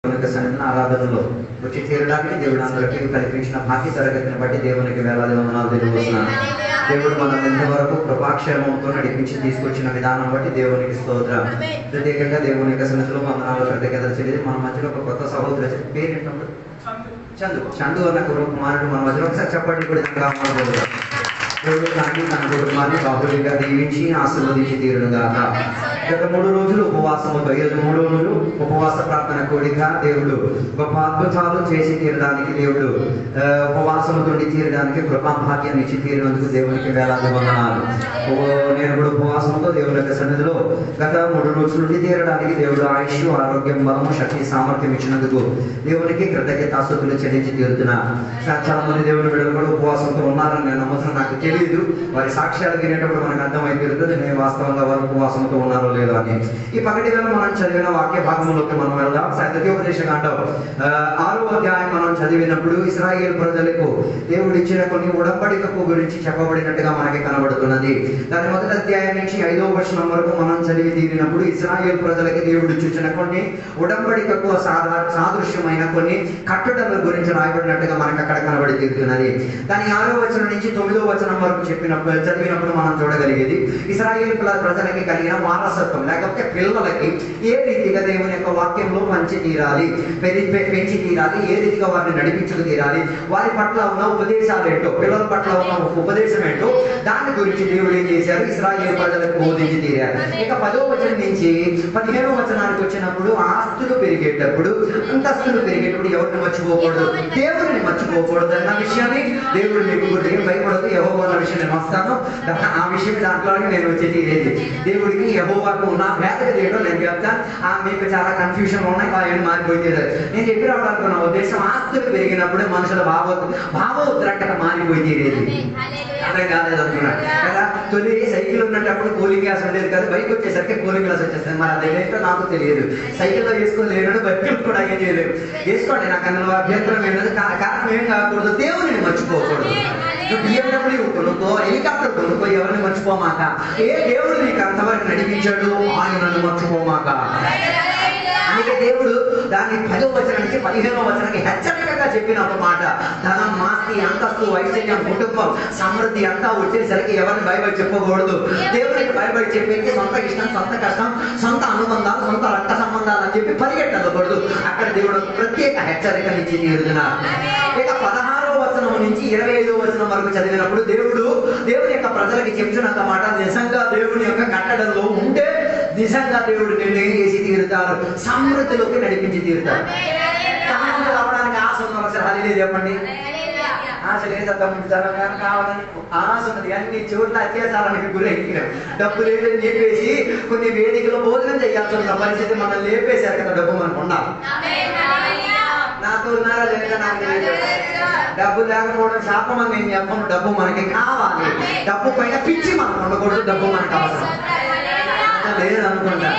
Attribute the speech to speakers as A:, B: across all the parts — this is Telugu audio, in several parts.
A: ఆరాధనలో వచ్చి చేరడానికి దేవుడు అందరికీ కల్పించిన భాగ్య తరగతిని బట్టి దేవునికి వేలాది వందనాలు తెలియజేస్తున్నాను. దేవుడు మనల్ని ఇంతవరకు కృపాక్షేమంతో నడిపించి తీసుకొచ్చిన విధానం బట్టి దేవునికి స్తోత్రం. ప్రత్యేకంగా దేవుని యొక్క సన్నిధిలో వందనాలు కృతజ్ఞతలు తెలియదు. మన మధ్యలో ఒక కొత్త సహోదరు పేరేంటప్పుడు చందు అన్న కుమారుడు మన మధ్యలో ఒకసారి చెప్పండి కూడా దేవుడు తనకి తన కుటుంబాన్ని బాహుళ్యంగా దీవించి ఆశీర్వదించి తీరుగాక. గత 3 రోజులు ఉపవాసముతో 3 రోజులు ఉపవాస ప్రార్థన కోడిక దేవుడు గొప్ప అద్భుతాలు చేసి తీరడానికి దేవుడు ఉపవాసముతో తీరడానికి కృపా భాగ్యాన్ని ఇచ్చి తీరినందుకు దేవునికి వేలాది వందనాలు. నేను కూడా ఉపవాసంతో దేవుని యొక్క సన్నిధిలో గత 3 రోజుల నుండి తీరడానికి దేవుడు ఆయుష్, ఆరోగ్యం, బలము, శక్తి, సామర్థ్యం ఇచ్చినందుకు దేవునికి కృతజ్ఞతాస్తుతులు చెల్లించి తీరుతున్నా. చాలా మంది దేవుని బిడ్డలు కూడా ఉపవాసంతో ఉన్నారని నేను నమ్ముతున్నా. నాకు తెలియదు, వారి సాక్ష్యాలు వినేటప్పుడు మనకు అర్థమైపోతుంది నేను వాస్తవంగా వారు ఉపవాసంతో ఉన్నారో లేదో అని. ఈ పగటి వేళ మనం చదివిన వాక్య భాగంలోకి మనం వెళ్దాం. ద్వితీయోపదేశకాండం 6వ అధ్యాయం మనం చదివినప్పుడు ఇశ్రాయేలు ప్రజలకు దేవుడు ఇచ్చిన కొన్ని ఉడంబడికకు గురించి చెప్పబడినట్టుగా మనకి కనబడుతున్నది. దాని మొదటి అధ్యాయం నుంచి 5వ వచనం వరకు మనం చదివి తీరినప్పుడు ఇశ్రాయేలు ప్రజలకి దేవుడు ఇచ్చిన కొన్ని ఉడంబడికకు సాదృశ్యమైన కొన్ని కట్టుదల గురించి రాయబడినట్టుగా మనకు అక్కడ కనబడి తీరుతున్నది. దాని 6వ వచనం నుంచి 9వ వచనం వరకు చదివినప్పుడు మనం చూడగలిగేది ఇశ్రాయేలు ప్రజలకి కలిగిన వారసత్వం లేకపోతే పిల్లలకి ఏ రీతిగా దేవుని యొక్క వాక్యంలో పంచి తీరాలి, పెంచి తీరాలి, ఏ రీతిగా వారిని నడిపించుకు తీరాలి, వారి పట్ల ఉన్న ఉపదేశాలు ఏంటో, పిల్లల పట్ల ఉన్న ఉపదేశం ఏంటో దాని గురించి దేవుడు ఏం చేశారు, ఇశ్రాయేలు ప్రజలకు బోధించి తీరారు. ఇక 10వ వచనం నుంచి 15వ వచనానికి వచ్చినప్పుడు ఆస్తులు పెరిగేటప్పుడు, అంతస్తులు పెరిగేటప్పుడు ఎవరిని మర్చిపోకూడదు, దేవుడిని మర్చిపోకూడదు అన్న విషయాన్ని దేవుడు మీకు భయపడదు, యెహోవా అన్న విషయం నేను వస్తాను, ఆ విషయం దాంట్లోనే నేను వచ్చేది ఇదేది. దేవుడికి యెహోవాకు ఉన్న భేదగతి ఏంటో నేను చెప్తాను. మీకు చాలా కన్ఫ్యూషన్ ఉన్నాయి, ఆయన మారిపోయింది. నేను చెప్పి రావాలనుకున్న ఉద్దేశం ఆస్తులు పెరిగినప్పుడు మనుషుల భావోద్రకత మారిపోయింది. అర్థం కాలేదు అనుకున్నాడు కదా. తొలి సైకిల్ ఉన్నప్పుడు కూలింగ్ గ్లాస్ ఉండేది కదా, బైక్ వచ్చేసరికి కూలింగ్ గ్లాస్ వచ్చేస్తుంది. మరి అదేంటో నాకు తెలియదు. సైకిల్లో వేసుకోలేడు, బైకులు కూడా ఏం చేయలేదు. వేసుకోండి, నాకు అందులో అభ్యంతరం ఏంటంటే కారణం ఏం కాకూడదు, దేవుడిని మర్చిపోకూడదు. BMW కొనుక్కో, హెలికాప్టర్ కొనుక్కో, ఎవరిని మర్చిపోమాక. ఏ దేవుడు నీకు అంతవరకు నడిపించాడు, ఆయనను మర్చిపోమాక. అందుకే దేవుడు దాన్ని 10వ వచనం నుంచి 15వ వచనానికి హెచ్చరికగా చెప్పిన ఒక మాట, ధనం, ఆస్తి, అంతస్తు, ఐశ్వర్యం, కుటుంబం, సమృద్ధి అంతా వచ్చేసరికి ఎవరిని భయపడి చెప్పకూడదు. దేవునికి భయపడి చెప్పేసి సొంత ఇష్టం, సొంత కష్టం, సొంత అనుబంధాలు, సొంత రక్త సంబంధాలు అని చెప్పి పరిగెట్టకూడదు. అక్కడ దేవుడు ప్రత్యేక హెచ్చరికనిచ్చి తీరుతున్నారు. ఇక 16వ వచనం నుంచి 25వ వచనం వరకు చదివినప్పుడు దేవుని యొక్క ప్రజలకి చెప్తున్నంత మాట, నిజంగా దేవుని యొక్క కట్టడంలో ఉంటే నిజంగా దేవుడు నిర్ణయం చేసి తీరుతారు, సమృద్ధిలోకి నడిపించి తీరుతారు. సమృద్ధి అవ్వడానికి ఆశ ఉన్న ఒకసారి హల్లెలూయా చెప్పండి. ఆశ లేదా కావాలని ఆశ ఉన్నది, అన్ని చోట్ల అత్యాచారానికి గురైన డబ్బు లేదని చెప్పేసి కొన్ని వేదికలో భోజనం చేయాల్సి ఉన్న పరిస్థితి మనం లేపేశారు కదా. డబ్బు మనకు ఉండాలి. నాతో ఉన్నారా లేదా నాకు తెలియదు. డబ్బు లేకపోవడం శాపం అని నేను చెప్పను. డబ్బు మనకి కావాలి. డబ్బు పైన పిచ్చి మనం ఉండకూడదు. డబ్బు మనకు అవసరం లేదు అనుకుంటా.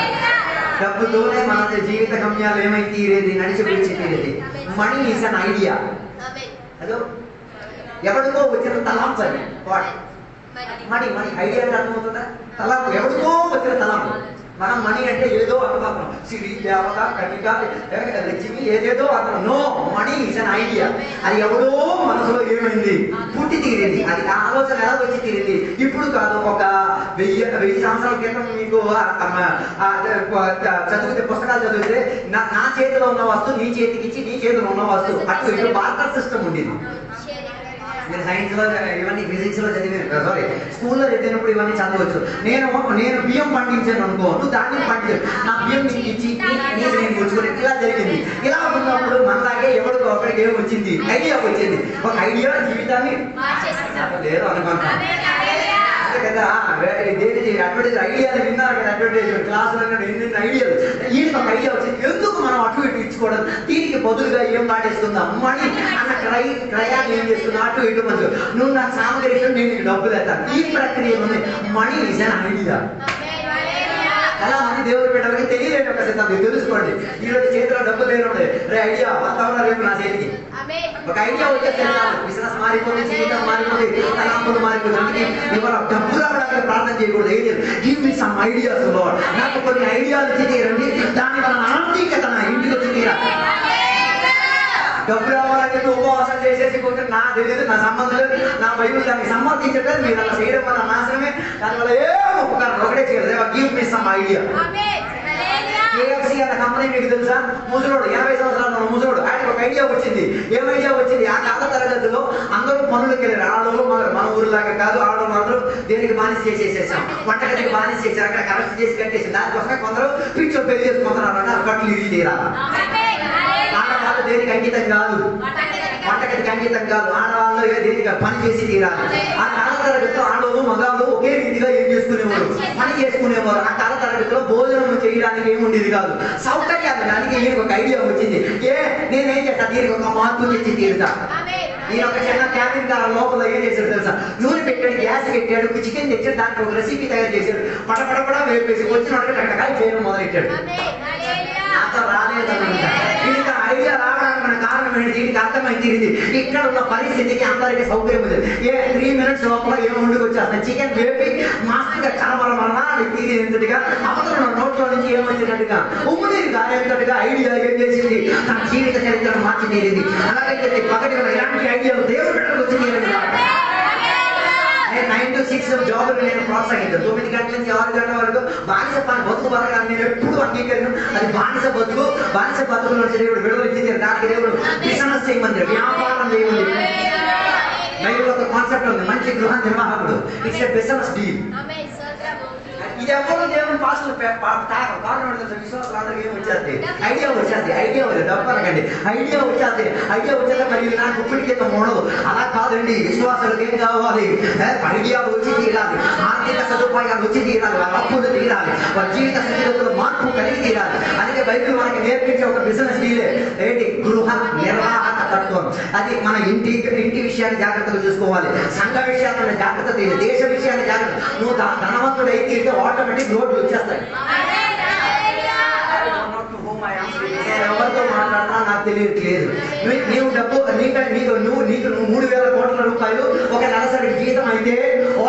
A: డబ్బుతోనే మన జీవిత గమ్యాలు ఏమై తీరేది, నడిచి పిలిచి తీరేది. Money is an idea. అదో ఎవరికో వచ్చిన తలాంపు అది. మనీ ఐడియా అర్థమవుతుందా? తలాంపు ఎవరికో వచ్చిన తలాంపు. మనం మనీ అంటే ఏదో అనుభవం, సిరి, దేవత, కనిక, లక్ష్మి, ఏదేదో అతను. No, money is an idea. అది ఎవడో మనసులో ఏమైంది, పుట్టి తీరింది. అది ఆలోచన ఎలా వచ్చి తీరింది. ఇప్పుడు కాదు, ఒక 1000 సంవత్సరాల క్రితం మీకు చదివితే, పుస్తకాలు చదివితే నా చేతిలో ఉన్న వస్తువు నీ చేతికి ఇచ్చి, నీ చేతిలో ఉన్న వస్తువు అటు ఇటు బార్టర్ సిస్టమ్ ఉండేది. మీరు సైన్స్ లో ఇవన్నీ, ఫిజిక్స్ లో చదివారు, స్కూల్లో చదివినప్పుడు ఇవన్నీ చదవచ్చు. నేను బియ్యం పండించాను అనుకో, నువ్వు ధాన్యం పండించాను, నా బియ్యం నీకు ఇచ్చి నేను పుచ్చుకుని ఇలా జరిగింది. ఇలా ఉన్నప్పుడు మనలాగే ఎవరికి ఒకరికి ఏమి వచ్చింది, ఐడియా వచ్చింది. ఒక ఐడియా జీవితాన్ని లేదు అనుకుంటాను కదా. అడ్వర్టైజ్ ఐడియాలు విన్నారు కదా, అడ్వర్టైజ్మెంట్ క్లాసులు ఎన్ని ఐడియాలు. ఈయనకి ఒక ఐడియా వచ్చింది, ఎందుకు మనం అటు ఇటు ఇచ్చుకోవడం, దీనికి బదులుగా ఏం పాటిస్తుందా మనీ అన్న క్రయాన్ని ఏం చేస్తున్నా, అటు ఇటు మంచి నువ్వు నాకు సామగ్రి ఇష్టం, నేను నీకు డబ్బులు వేస్తాను. ఈ ప్రక్రియ ఉంది. Money is an idea. అలా మంది దేవుడి బిడ్డలకి తెలియలేని ఒక సిద్ధాంతం తెలుసుకోండి. ఈరోజు చేతిలో డబ్బు లేనుండే ఐడియా వస్తావా రేపు నా చేతికి ఒక ఐడియా వచ్చేస్తే బిజినెస్ మారిపోతుంది, జీవితం మారిపోతుంది, తలాంపులు మారిపోతుంది. ఇవాళ డబ్బు రావడానికి ప్రార్థన చేయకూడదు. ఏం లేదు, give me some ideas lord. నాకు కొన్ని ఐడియాలు ఇచ్చి తీరండి, దాని వలన ఆర్థికత నా ఇంటికి వచ్చి తీరాలి. డబ్బు రావాలని ఉపవాసం చేసేసి కొంచెం నా తెలియదు, నా సంబంధం లేదు, నా బైబిల్ దానికి సమర్థించట్లేదు, మీరు అలా చేయడం వల్ల నాశనమే, దానివల్ల ఏం ఉపకారం ఒకటే చేయలేదు. Give me some idea. KFC అన్న కంపెనీ మీకు తెలుసా? ముసలోడు 80 సంవత్సరాల ముసలోడు, ఆయనకు ఒక ఐడియా వచ్చింది. ఏం ఐడియా వచ్చింది? ఆ కాల తరగతిలో అందరూ పనులకు వెళ్ళారు. ఆడవాళ్ళు మన ఊరిలాగా కాదు, ఆడవాళ్ళు అందరూ దేనికి బానిస చేసేసేసాం, వంటగదికి బానిస చేశారు, అక్కడ కరెక్ట్ చేసి కట్టేసి దానికోసమే కొందరు పిచ్చోళ్ళు పెళ్లి చేసుకుంటున్నారు. అంటే కట్లు ఇల్లు తీరాలి. ఆడవాళ్ళు దేనికి అంకితం కాదు, వంటగదికి అంకితం కాదు, ఆడవాళ్ళు దేనికి పని చేసి తీరాలి. ఆ కాల తరగతిలో ఆడవాళ్ళు మగాళ్ళు ఒకే రీతిగా ఏం చేసుకునేవారు, పని చేసుకునేవారు. ఆ కాల తరగతిలో భోజనం చేయడానికి ఏముండేది కాదు, సౌకర్యాలు. దానికి ఈయనకు ఒక ఐడియా వచ్చింది. నేనేం చేస్తా, దీనికి ఒక మార్పు తెచ్చి తీరుతా. ఈయన ఒక చిన్న క్యాబిన్ కార్ లోపల ఏం చేశాడు తెలుసా? నూనె పెట్టాడు, గ్యాస్ పెట్టాడు, చికెన్ తెచ్చాడు, దానికి ఒక రెసిపీ తయారు చేశాడు. పటపడపడా వేపేసి వచ్చిన టక్కకాయ చేయడం మొదలెట్టాడు. అంత రాలేదన్నమాట. దీనికి ఐడియా రావడానికి మన కారణం ఏంటి? దీనికి అర్థమైంది ఇక్కడ ఉన్న పరిస్థితికి అందరికీ సౌకర్యం ఉంది. 3 minutes లోపల ఏం వండుకు వచ్చేస్తాను, చికెన్ వేపి మాస్టర్గా కనబడమన్నా తీరేంతటిగా అవతల నోట్లో నుంచి ఏమొచ్చినట్టుగా ఉమ్మునీరు గారేంతటిగా ఐడియా ఏం చేసింది, తన జీవిత చరిత్రను మార్చి తీరింది. అలాగే పగటి ఇలాంటి ఐడియాలు దేవుడు బిడ్డలకు వచ్చి తీరింది. 9 to 6 జాబ్ నేను ప్రోత్సహించాను. 9 గంటల నుంచి 6 గంటల వరకు బానిస పని బతుకు బతకాలని నేను ఎప్పుడు అంగీకరించాను. అది బానిస బతుకు. బానిస బతుకుల నుంచి దేవుడు విడుదల ఇచ్చింది. దానికి దేవుడు బిజినెస్ చేయమని, వ్యాపారం చేయమని. బైబిల్ ఒక కాన్సెప్ట్ ఉంది, మంచి గృహ నిర్వాహకుడు. It's a business deal. ఇది ఎవరు దేవుని పాసులు విశ్వాసాలు అందరికీ ఏం వచ్చేది, ఐడియా వచ్చేది. ఐడియా డబ్బు అనకండి, ఐడియా వచ్చేది. ఐడియా వచ్చేది మరి నాకు ఇప్పటికీ ఉండదు. అలా కాదండి, విశ్వాసాలకు ఏం కావాలి? ఐడియా వచ్చి తీరాలి, ఆర్థిక సదుపాయాలు వచ్చి తీరాలి, వాళ్ళ అప్పులు తీరాలి, వాళ్ళ జీవిత స్థితిగతులు మార్పు కలిగి తీరాలి. అందుకే బైబిల్ మనకి నేర్పించే ఒక బిజినెస్ డీలే ఏంటి? గృహ నిర్వాహక తత్వం. అది మన ఇంటి విషయాన్ని జాగ్రత్తగా చూసుకోవాలి, సంఘ విషయాలను జాగ్రత్త తీయాలి, దేశ విషయాన్ని జాగ్రత్త. నువ్వు ధనవంతుడు అయితే ఆటోమేటిక్ రోడ్లు వచ్చేస్తాయి. ఎవరితో మాట్లాడినా నాకు తెలియట్లేదు. నీవు డబ్బు నీకు 3,000 కోట్ల రూపాయలు ఒక నెలసరి జీతం అయితే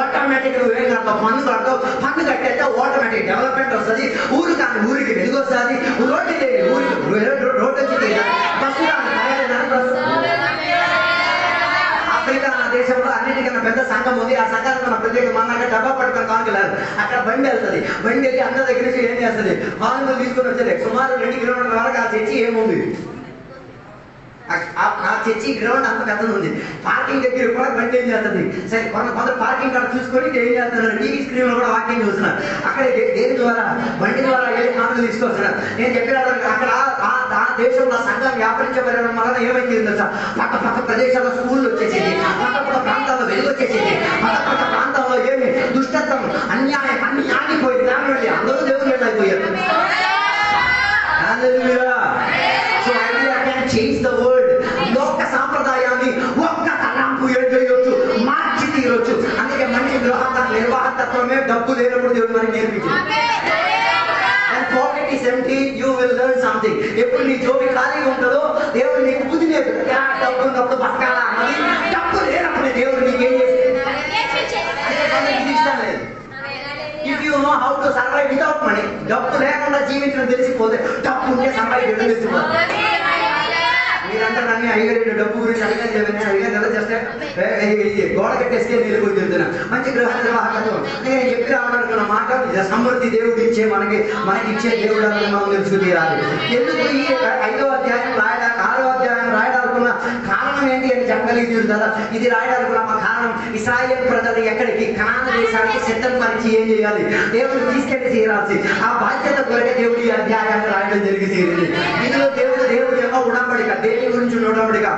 A: ఆటోమేటిక్ నువ్వు ఏం కడతావు? పన్ను కడతావు. పన్ను కట్టయితే ఆటోమేటిక్ డెవలప్మెంట్ వస్తుంది. ఊరు కానీ ఊరికి వెలుగు వస్తుంది. రోడ్డు లేదు, ఊరికి రోడ్డు వచ్చి బస్సు ఆఫ్రికా అన్న దేశంలో అన్నిటికన్నా పెద్ద సంఘం ఉంది. ఆ సంఘానికి మన ప్రత్యేక మన్నాక డబ్బా పట్టుకొని కానుకలేదు. అక్కడ బండి వెళ్తుంది. బండి వెళ్ళి అందరి దగ్గర నుంచి ఏం చేస్తుంది? కానుకలు తీసుకొని వచ్చేది. సుమారు 2 కిలోమీటర్ల వరకు ఆ చర్చి ఏముంది, ఆ చర్చి గ్రౌండ్ అంత పెద్దది ఉంది. పార్కింగ్ దగ్గర కూడా బండి ఏం చేస్తుంది? సరే కొందరు పార్కింగ్ కాడ చూసుకొని ఏం చేస్తున్నారు, టీవీ స్క్రీన్ లో కూడా వాకింగ్ చూస్తున్నారు. అక్కడ దేని ద్వారా? బండి ద్వారా వెళ్ళి కానుకలు తీసుకొస్తున్నారు. నేను చెప్పిన అక్కడ ఆ దేశంలో సంఘం వ్యాపరించబడడం వలన ఏమైంది తెలుసా? పక్క ప్రదేశాల్లో స్కూళ్ళు వచ్చేసింది, పక్క ప్రాంతాల్లో వెలుగు వచ్చేసింది, పక్క ప్రాంతాల్లో ఏమి దుష్టత్వం అన్యాయం అన్ని ఆగిపోయింది. దానివల్ల అందరూ దేవుడు అయిపోయారు. Change the world. లోక సాంప్రదాయాన్ని ఒక్క తలంపు ఏం చేయొచ్చు, మార్చి తీరొచ్చు. అందుకే మంచి గృహ నిర్వాహకత్వమే డబ్బు లేనప్పుడు దేవుడు మనకి నేర్పించింది. Pocket is empty, you will learn something. ఎప్పుడు నీ జోబి ఖాళీగా ఉంటుందో దేవుడు నీకు బుద్ధి నేర్పుతాడు. డబ్బు ఉన్నప్పుడు బతకాలా అన్నది, డబ్బు లేనప్పుడు దేవుడు నీకేం చేస్తుంది? ఇష్టం లేదు. If you know how to survive without money, డబ్బు లేకుండా జీవించడం తెలిసిపోతే డబ్బు ఉంటే సర్వైవ్ చేయడం తెలిసిపోతుంది. మీరంతా నన్ను అయ్యగారి డబ్బు గురించి అడిగారు చేస్తే గోడ కట్టేస్తే నిలుపుని చెప్తున్నా. మంచి గృహ నిర్వాహకత్వం నేను చెప్పి రావాలనుకున్న మాట, సమృద్ధి దేవుడు ఇచ్చే మనకి ఇచ్చే దేవుడు అని మనం తెలుసుకు తీరాలి. ఎందుకు ఈ 5వ అధ్యాయం 6వ అధ్యాయం రాయడానుకున్న కారణం ఏంటి అని చెప్పగలిగి కదా. ఇది రాయడానుకున్న కారణం, ఇశ్రాయేలు ప్రజలు ఎక్కడికి? కనాను దేశానికి సిద్ధపరిచి ఏం చేయాలి? దేవుడు తీసుకెళ్లి తీరాల్సి ఆ బాధ్యత కొరకే దేవుడు ఈ అధ్యాయాన్ని రాయడం జరిగి తీరింది. ఇందులో దేవుడు ఏమో ఉడంబడిక, దేని గురించి ఉడంబడిక?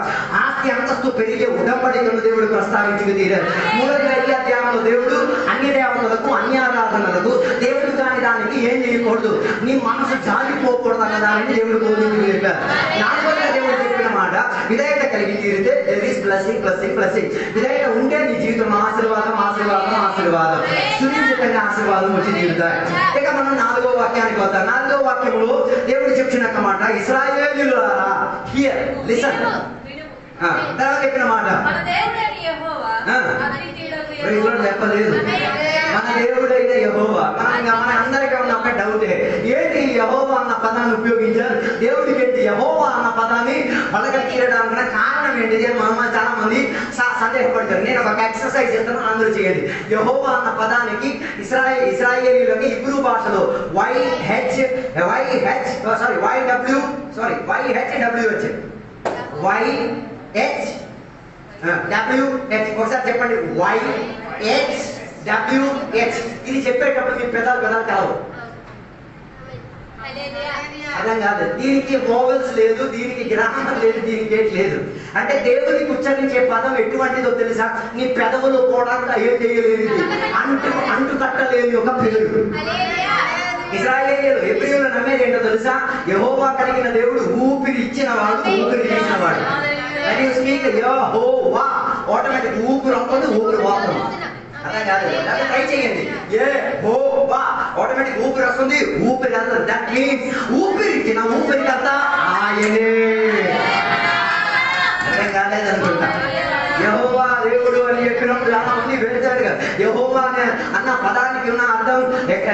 A: ఆస్తి అంతస్తు పెరిగే ఉడంబడికను దేవుడు ప్రస్తావించుకు తీరారు. 3వ అధ్యాయంలో దేవుడు అన్ని దేవతలకు అన్యారాధనలకు దేవుడు కాని దానికి ఏం చేయకూడదు, నీ మనసు జారిపోకూడదు అన్న దానిని దేవుడు బోధించుకు చెప్పారు. 4వ దేవుడు చెప్పిన మాట, విధేయత కలిగి తీరితే there is blessing blessing blessing. విధేయత ఉంటే నీ జీవితంలో ఆశీర్వాదం ఆశీర్వాదం ఆశీర్వాదం, సునిశ్చితంగా ఆశీర్వాదం వచ్చి తీరుతాయి. ఇక మనం 4వ వాక్యానికి వద్దాం. 4వ వాక్యంలో దేవుడు చెప్పిన మాట, ఇశ్రాయేలీయులారా హియర్ లిసన్. తర్వాత చెప్పిన మాట చెప్పలేదు. మన దేవుడైన యెహోవా. మన అందరికీ ఉన్న ఒక డౌటే, ఏంటి యెహోవా అన్న పదాన్ని ఉపయోగించారు? దేవుడికి ఏంటి యెహోవా అన్న పదం పదాన్ని పలక తీయడానికి కారణం ఏంటిది అని మనం చాలా మంది సందేహపడతారు. నేను ఒక ఎక్సర్సైజ్ చేస్తాను, అందరూ చేయండి. యెహోవా అన్న పదానికి ఇశ్రాయేలీయులకి హిబ్రూ భాషలో YHWH ఒకసారి చెప్పండి. YHWH. ఇది చెప్పేటప్పుడు మీ పెదాలు కలవు. అర్థం కాదు. దీనికి వోవెల్స్ లేదు, దీనికి గ్రామర్ లేదు, దీనికి గేట్ లేదు. అంటే దేవునికి ఉచ్చరించే పదం ఎటువంటిదో తెలుసా? నీ పెదవులు కూడా ఏం చేయలేదు, అంటు కట్టలేని ఒక పేరు. ఇశ్రాయేలీయులు హెబ్రీయులు నమ్మేది ఏంటో తెలుసా? యెహోవా కలిగిన దేవుడు ఊపిరి ఇచ్చిన వాడు, ఊపిరి తీసిన వాడు. యెహోవా ఆటోమేటిక్ ఊపిరి వస్తుంది, ఊపిరి పోతుంది. అర్థం కాదు. ట్రై చేయండి. యెహోవా ఆటోమేటిక్ ఊపిరి వస్తుంది, ఊపిరి వెళ్తుంది. దట్ మీన్స్ ఊపిరి ఇచ్చిన ఊపిరికంతా ఆయనే. అర్థం కాలేదనుకుంటా. యెహోవా దేవుడు అని చెప్పినప్పుడు చాలా మంది వేశారుగా. యెహోవా అన్న పదానికి ఉన్న అర్థం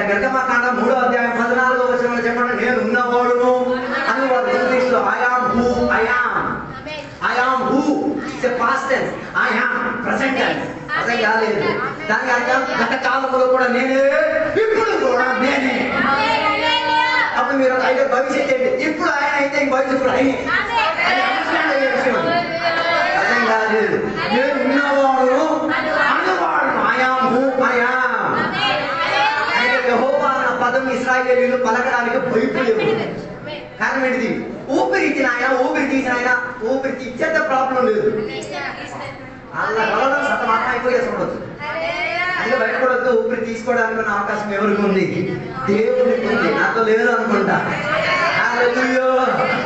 A: నిర్గమకాండం 3వ అధ్యాయం 14వ వచనంలో చెప్పండి. నేను ఉన్నవాడును అని వాళ్ళు ఇంగ్లీష్ లో I am who I am. It's a past tense. I am present tense. అర్థం కాలేదు. దాని అర్థం గత కాలంలో కూడా నేనే, ఇప్పుడు కూడా నేనే. అప్పుడు మీరు అయితే భవిష్యత్ ఏంటి? ఇప్పుడు ఆయన అయితే భవిష్యత్తు ఆయనే. అర్థం కాలేదు. నేను ఉన్నవాడు అన్నవాడు I am who I am. యెహోవా అన్న పదం ఇశ్రాయేలీయులు పలకడానికి భయపడేవారు. కారణం ఏంటిది? ఊపిరి ఇచ్చిన ఆయన, ఊపిరి తీసిన ఆయన. ఊపిరికి ఇచ్చేంత ప్రాబ్లం లేదు. అలా కలవడం సతమానం అయిపోయేసి ఉండొచ్చు. అందుకే బయటపడొద్దు. ఊపిరి తీసుకోవడానికి ఉన్న అవకాశం ఎవరికి ఉంది? దేవుడికి ఉంది, నాతో లేదు అనుకుంటా.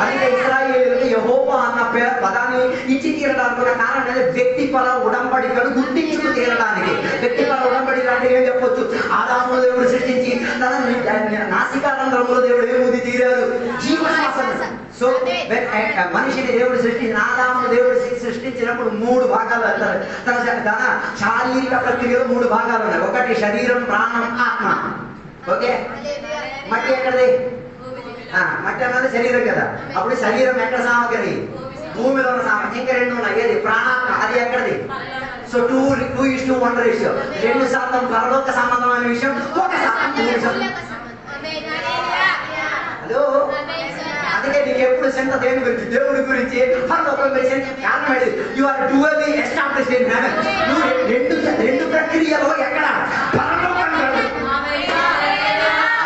A: అందుకే ఇశ్రాయేలీయులకు యెహోవా అన్న పదాన్ని ఇచ్చి తీరడానికి ఉన్న కారణం వ్యక్తిపర ఉడంబడికలు గుర్తించుకు తీరడానికి. వ్యక్తిపర ఉడంబడిక అంటే ఏం చెప్పొచ్చు? ఆదామును దేవుడు సృష్టించి తన నాసికారంధ్రంలో దేవుడు ఏముది తీరారు? జీవశ్వాసం. సో మనిషిని దేవుడు సృష్టించిన ఆదామును దేవుడు సృష్టించినప్పుడు 3 భాగాలు అంటారు. తన శారీరక ప్రక్రియలో 3 భాగాలు ఉన్నాయి. ఒకటి శరీరం, ప్రాణం, ఆత్మ. ఓకే, మట్టి ఎక్కడది? మట్టి అన్నది శరీరం కదా. అప్పుడు శరీరం ఎక్కడ సామగ్రి? భూమిలో ఉన్న సామగ్రి. ఇంకా 2 ఉన్నాయి. ఏది? ప్రాణాత్మ. అది ఎక్కడది? So 2:1 ratio. 2% పరలోక సంబంధమైన విషయం, 1% హలో. అందుకే నీకు ఎప్పుడు చింత దేని గురించి? దేవుడి గురించి, పరలోకం గురించి. కారణం ఏంటి? You are dually established in heaven. నువ్వు రెండు ప్రక్రియలో ఎక్కడ? పరలోకం.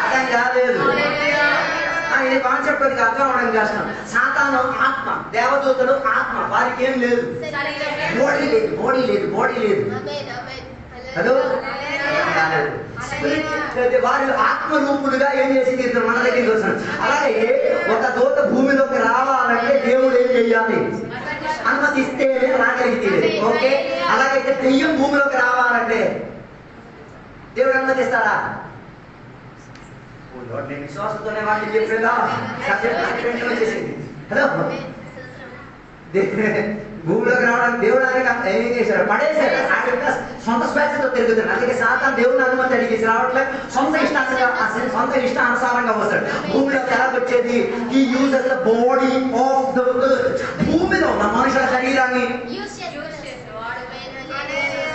A: అర్థం కాలేదు. ఇది కాన్సెప్ట్ అది అర్థం అవడం కష్టం. సాతాను ఆత్మ, దేవదూతలు ఆత్మ. వారికి ఏం లేదు, బాడీ లేదు. హలో. వారు ఆత్మరూపులుగా ఏం చేసి తీరుతారు? మన దగ్గరికి వస్తున్నారు. అలాగే ఒక దూత భూమిలోకి రావాలంటే దేవుడు ఏం చెయ్యాలి? అనుమతిస్తేనే రాగలిగితే. ఓకే, అలాగైతే దెయ్యం భూమిలోకి రావాలంటే దేవుడు అనుమతిస్తాడా? నేను విశ్వాసంతోనే వాటిని చెప్పేదా? వచ్చేసింది. హలో. భూమిలోకి రావడానికి దేవుడు ఏం చేశారు? పడేశారు. ఆయన సొంత స్వేచ్ఛతో తిరుగుతాడు. అందుకే సాతాను దేవుని అనుమతి అడిగేసి రావట్లేదు. సొంత ఇష్టానుసారంగా వస్తాడు. భూమిలోకి ఎలా వచ్చేది? ఈ uses the body of the earth. భూమిలో ఉన్న మనుషుల శరీరాన్ని,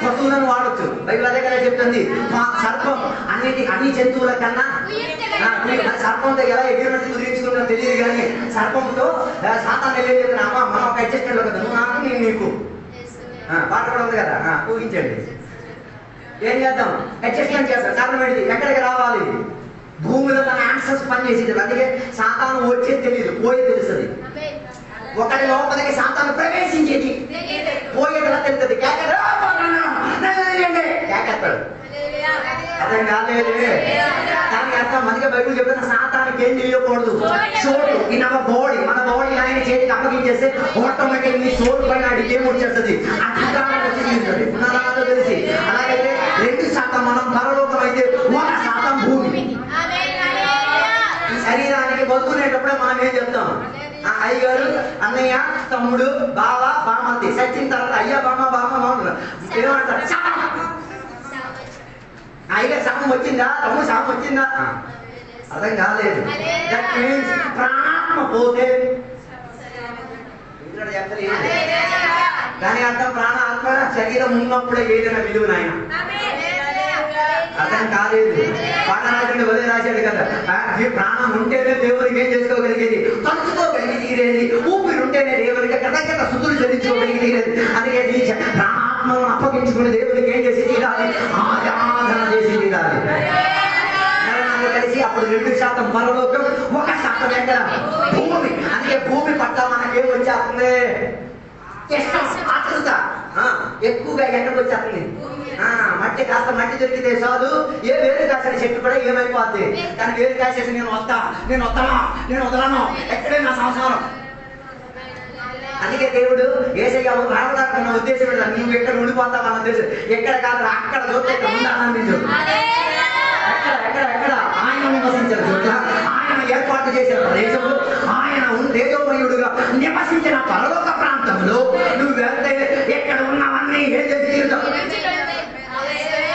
A: పశువులను వాడచ్చు. బైబిల్ అదే కదా చెప్తుంది. సర్పం అన్ని జంతువుల కన్నా సర్పంతో ఎలా ఎగిరినట్టు కుదిరించుకున్నా తెలియదు. కానీ సర్పంతో సాతాను వెళ్ళేది చెప్తున్నా, అమ్మ మనం ఒక అడ్జస్ట్మెంట్ కదా, నువ్వు నాకు నేను నీకు. పాట కూడా ఉంది కదా, ఊహించండి. ఏం చేద్దాం? అడ్జస్ట్మెంట్ చేస్తాం. కారణం ఏంటి? ఎక్కడికి రావాలి? భూమిలో తన యాన్సర్స్ పనిచేసేది. అందుకే సాతాను వచ్చేది తెలియదు, పోయేది తెలుస్తుంది. ఒకటి లోపలికి సాతాను ప్రవేశించేది, పోయేదిలా తెలుస్తుంది. కేకెత్తాడు. అర్థం కాలేదు. దానికి అర్థం అందుకే బైబిల్ చెప్పిన సాతానికి ఏం తెలియకూడదు. చోటు ఇన్ అవర్ బాడీ, మన బాడీ ఆయన చేతికి అప్పగించేస్తే ఆటోమేటిక్ నీ సోల్ పైన అడిగి ఏం వచ్చేస్తుంది? అధికారం వచ్చి తీరుతుంది. పునరాలో తెలిసి. అలాగైతే 2% మనం పరలోకం అయితే 1% భూమి. ఈ శరీరానికి బతుకునేటప్పుడే మనం ఏం చెప్తాం? అయ్యగారు, అన్నయ్య, తమ్ముడు, బావ, బామర్ది. సచ్చిన తర్వాత అయ్యా, బామ్మ బాగుంటారు. ఏమంటారు? అయ్యగారు శాపం వచ్చిందా? తమ్ముడు శాపం వచ్చిందా? అర్థం కాలేదు. దట్ మీన్స్ ప్రాణాత్మ పోతే ఇక్కడ చెప్పలేదు. దాని అర్థం ప్రాణ ఆత్మ శరీరం ఉన్నప్పుడే ఏదైనా విలువ నాయన. అర్థం కాలేదు. పాఠనాయకుడు వదే రాశాడు కదా, ఈ ప్రాణం ఉంటేనే దేవునికి ఏం చేసుకోగలిగేది, పంచుకోగలిగి తీరేది. ఊపిరి ఉంటేనే దేవునికి కృతజ్ఞత స్తుతులు చెల్లించుకోగలిగి తీరేది. అందుకే ప్రాణాత్మను అప్పగించుకుని దేవునికి ఏం చేసి తీరాలి, ఆరాధన చేసి తీరాలి. కలిసి అప్పుడు 2% పరలోకం, 1% ఎక్కడ భూమి. అందుకే భూమి పట్ల మనకేం వచ్చేస్తుంది, ఆతృత ఎక్కువగా ఎక్కడికి వచ్చేస్తుంది. మట్టి కాస్త మట్టి దొరికితే చాలు, ఏ వేరు కాసిన చెట్టు కూడా ఏమైపోద్ది. కానీ వేరు కాసేసి నేను వదలను, ఎక్కడే నా సంసారం. అందుకే దేవుడు ఏసయ్య రావడాకున్న ఉద్దేశం ఏంటంటే, నువ్వు ఎక్కడ ఉండిపోతావు అన్న ఉద్దేశం. ఎక్కడ కాదు అక్కడ చూస్తే ఇక్కడ ఉండాలనిపించు. ఎక్కడ ఆయన నివసించిన చోట్ల, ఆయన ఏర్పాటు చేసిన ప్రదేశంలో, ఆయన తేజోమయుడుగా నివసించిన పరలోక ప్రాంతంలో నువ్వు వెళ్తే ఎక్కడ ఉన్నవన్నీ ఏం చేసి తీరుతావు.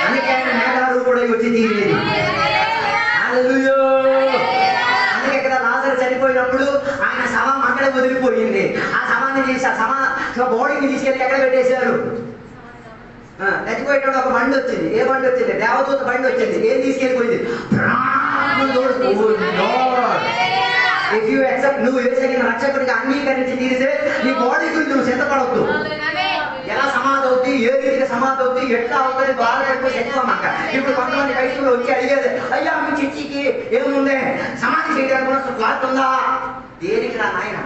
A: అందుకే ఆయన మేఘాలు కూడా వచ్చి తీరేది. అందుకే ఇక్కడ లాజరు చనిపోయినప్పుడు ఆయన శవం అక్కడే వదిలిపోయింది. ఆ శవాన్ని తీసి బాడీని తీసుకెళ్ళి ఎక్కడ పెట్టేశారు. చచ్చిపోయేటప్పుడు ఒక బండి వచ్చింది. ఏ బండి వచ్చింది? దేవదూత బండి వచ్చింది. ఏం తీసుకెళ్ళిపోయింది? ఇఫ్ యూ యాక్సెప్ట్, నువ్వు యేసుని రక్షకుడిగా అంగీకరించి తీరితే నీ బాడీ గురించి నువ్వు సిద్ధపడవద్దు. ఎలా సమాధి అవుతుంది, ఏ రీతిగా సమాధి అవుతుంది, ఎట్లా అవుతుంది బాధపడిపోయి చెప్పుకోమాక. ఇప్పుడు కొంతమంది క్రైస్తవులు వచ్చి అడిగేది, అయ్యా మీ చర్చికి ఏముంది, సమాధి చేయడానికి క్లాత్ ఉందా? దేనికి రా నాయన?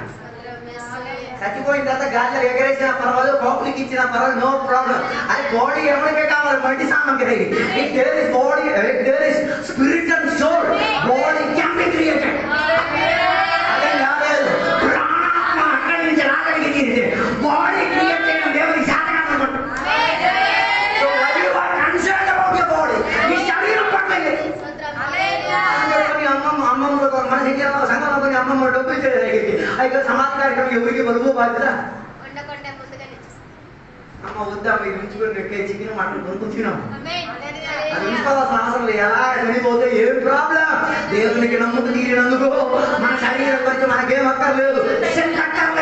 A: చచ్చిపోయిన తర్వాత గాలిలో ఎగరేసినా పర్వాలేదు, కోపులకి ఇచ్చినా పర్వాలేదు, నో ప్రాబ్లం. అది బాడీ ఎవరికే కావాలి? మట్టి సామాగ్రి. If there is body, if there is spirit and soul, body can be created. అదే కాలేదు, ప్రాణాత్మ అక్కడి నుంచి రాగలిగింది. బాడీ క్రియేట్ చేయడం దేవుడికి శాతం అనుకుంటాం. So why you are concerned about your body, నీ శరీరం పట్ల. అమ్మమ్మ మన సంఘంలో కొన్ని అమ్మమ్మ డబ్బులు ఇచ్చేది. అయితే సమాధి కార్యక్రమం ఎవరికి బరువు బాధ్యత? అమ్మ వద్దా, మీరు ఉంచుకొని చికెన్ మటన్ కొనుక్కొచ్చినాం, అది ఉంచుకోవాల్సిన అవసరం లేదు. ఎలా చనిపోతే ఏం ప్రాబ్లం? దేవునికి నమ్ముకు తీరినందుకు మన శరీరం గురించి మనకేం అక్కర్లేదు, అక్కర్లేదు.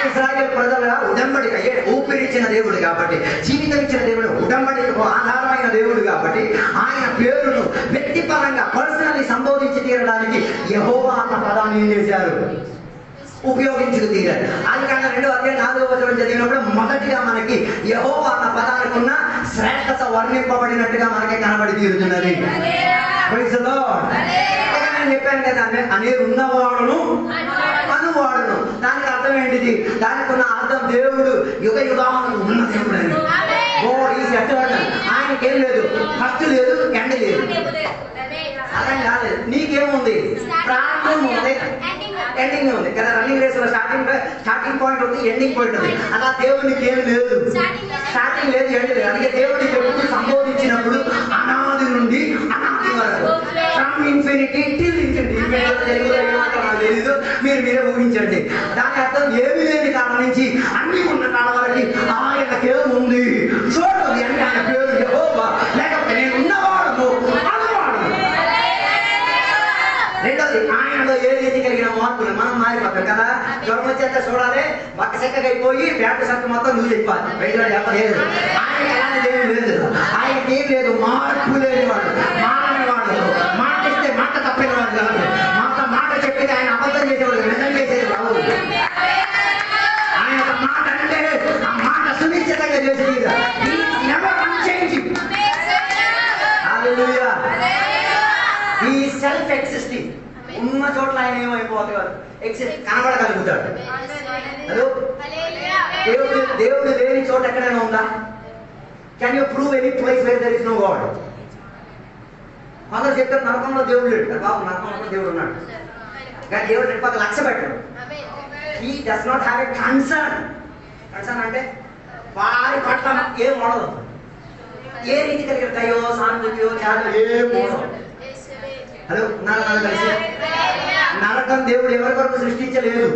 A: ఇశ్రాయేలు ప్రజల ఉడంబడిక, ఊపిరిచ్చిన దేవుడు కాబట్టి, జీవితం ఇచ్చిన దేవుడు, ఉడంబడికకు ఆధారమైన దేవుడు కాబట్టి, ఆయన పేరును వ్యక్తిపరంగా పర్సనల్లీ సంబోధించి తీరడానికి యెహోవా అన్న పదాన్ని ఏం చేశారు? ఉపయోగించుకు తీరారు. ఆదికాండం 2:4 చదివినప్పుడు మొదటిగా మనకి యెహోవా అన్న పదానికి ఉన్న శ్రేష్టత వర్ణింపబడినట్టుగా మనకి కనబడి తీరుతున్నది. నేను చెప్పాను కదా, అనేది ఉన్నవాడును అనువాడును. దానికి అర్థం ఏంటిది? దానికి ఉన్న అర్థం దేవుడు యుగ యుగాలను ఉన్న దేవుడు అని. God is eternal. ఆయనకేం లేదు, ఫస్ట్ లేదు, ఎండ్ లేదు. అర్థం కాలేదు. నీకేముంది? ప్రారంభం ఉంది, ఎండింగ్ ఉంది కదా. రన్నింగ్ రేస్ లో స్టార్టింగ్ పాయింట్ ఉంది, ఎండింగ్ పాయింట్ ఉంది. అలా దేవునికి ఏం లేదు, స్టార్టింగ్ లేదు, ఎండ్ లేదు. అందుకే దేవుడికి ఎప్పుడు సంబోధించినప్పుడు అనాది నుండి అనాది వరకు, ఫ్రమ్ ఇన్ఫినిటీ టిల్ ఇన్ఫినిటీ. తెలుగులో ఏమంటారో తెలీదు, మీరే ఊహించండి. దాని అర్థం ఏమి లేని కాలం నుంచి అన్ని ఉన్న కాలం వరకు ఆయనకేముంది చూడండి అంటే ఆయన పేరు యెహోవా, లేకపోతే నేను ఉన్నవాడు అనువాడు. రెండోది, ఆయనలో ఏ రీతి కలిగిన మార్పులు మనం మారిపోతాం కదా. జ్వరం వచ్చేస్తే చూడాలి, పక్క చెక్కగా అయిపోయి ప్యాంటు షర్ట్ మొత్తం నువ్వు చెప్పాలి, బయట చెప్పలేదు. ఆయన ఎలాంటిది ఏమి లేదు, ఆయనకి ఏం లేదు, మార్పు లేనివాడు, మారనివాడు. మాట ఇస్తే మాట తప్పిన వాడు కాదు, మాట చెప్పేది ఆయన అబద్ధం చేసేవాడు, నిజం చేసేది కాదు. ఆయన మాట అంటే ఆ మాట సునిశ్చితంగా చేసేది. ఈ సెల్ఫ్ ఎగ్జిస్టింగ్, ఉన్న చోట్ల ఆయన ఏమైపోతాడు, కనబడగలుగుతాడు. హలో, దేవుడు లేని చోట ఎక్కడైనా ఉందా? Can you prove any place where there is no God? కొందరు చెప్తారు నరకంలో దేవుడు లేడు. బాబు, నరకంలో దేవుడు ఉన్నాడు, కానీ దేవుడు రెండు పక్కన లక్ష్య పెట్టాడు. He does not have a concern. Concern అంటే వారి పట్ల ఏం ఉండదు. ఏ రీతి కలిగిన దయో సానుభూతియో త్యాగం ఏం ఉండదు. హలో, నరకాలు కలిసి నరకం దేవుడు ఎవరి కొరకు సృష్టించలేదు,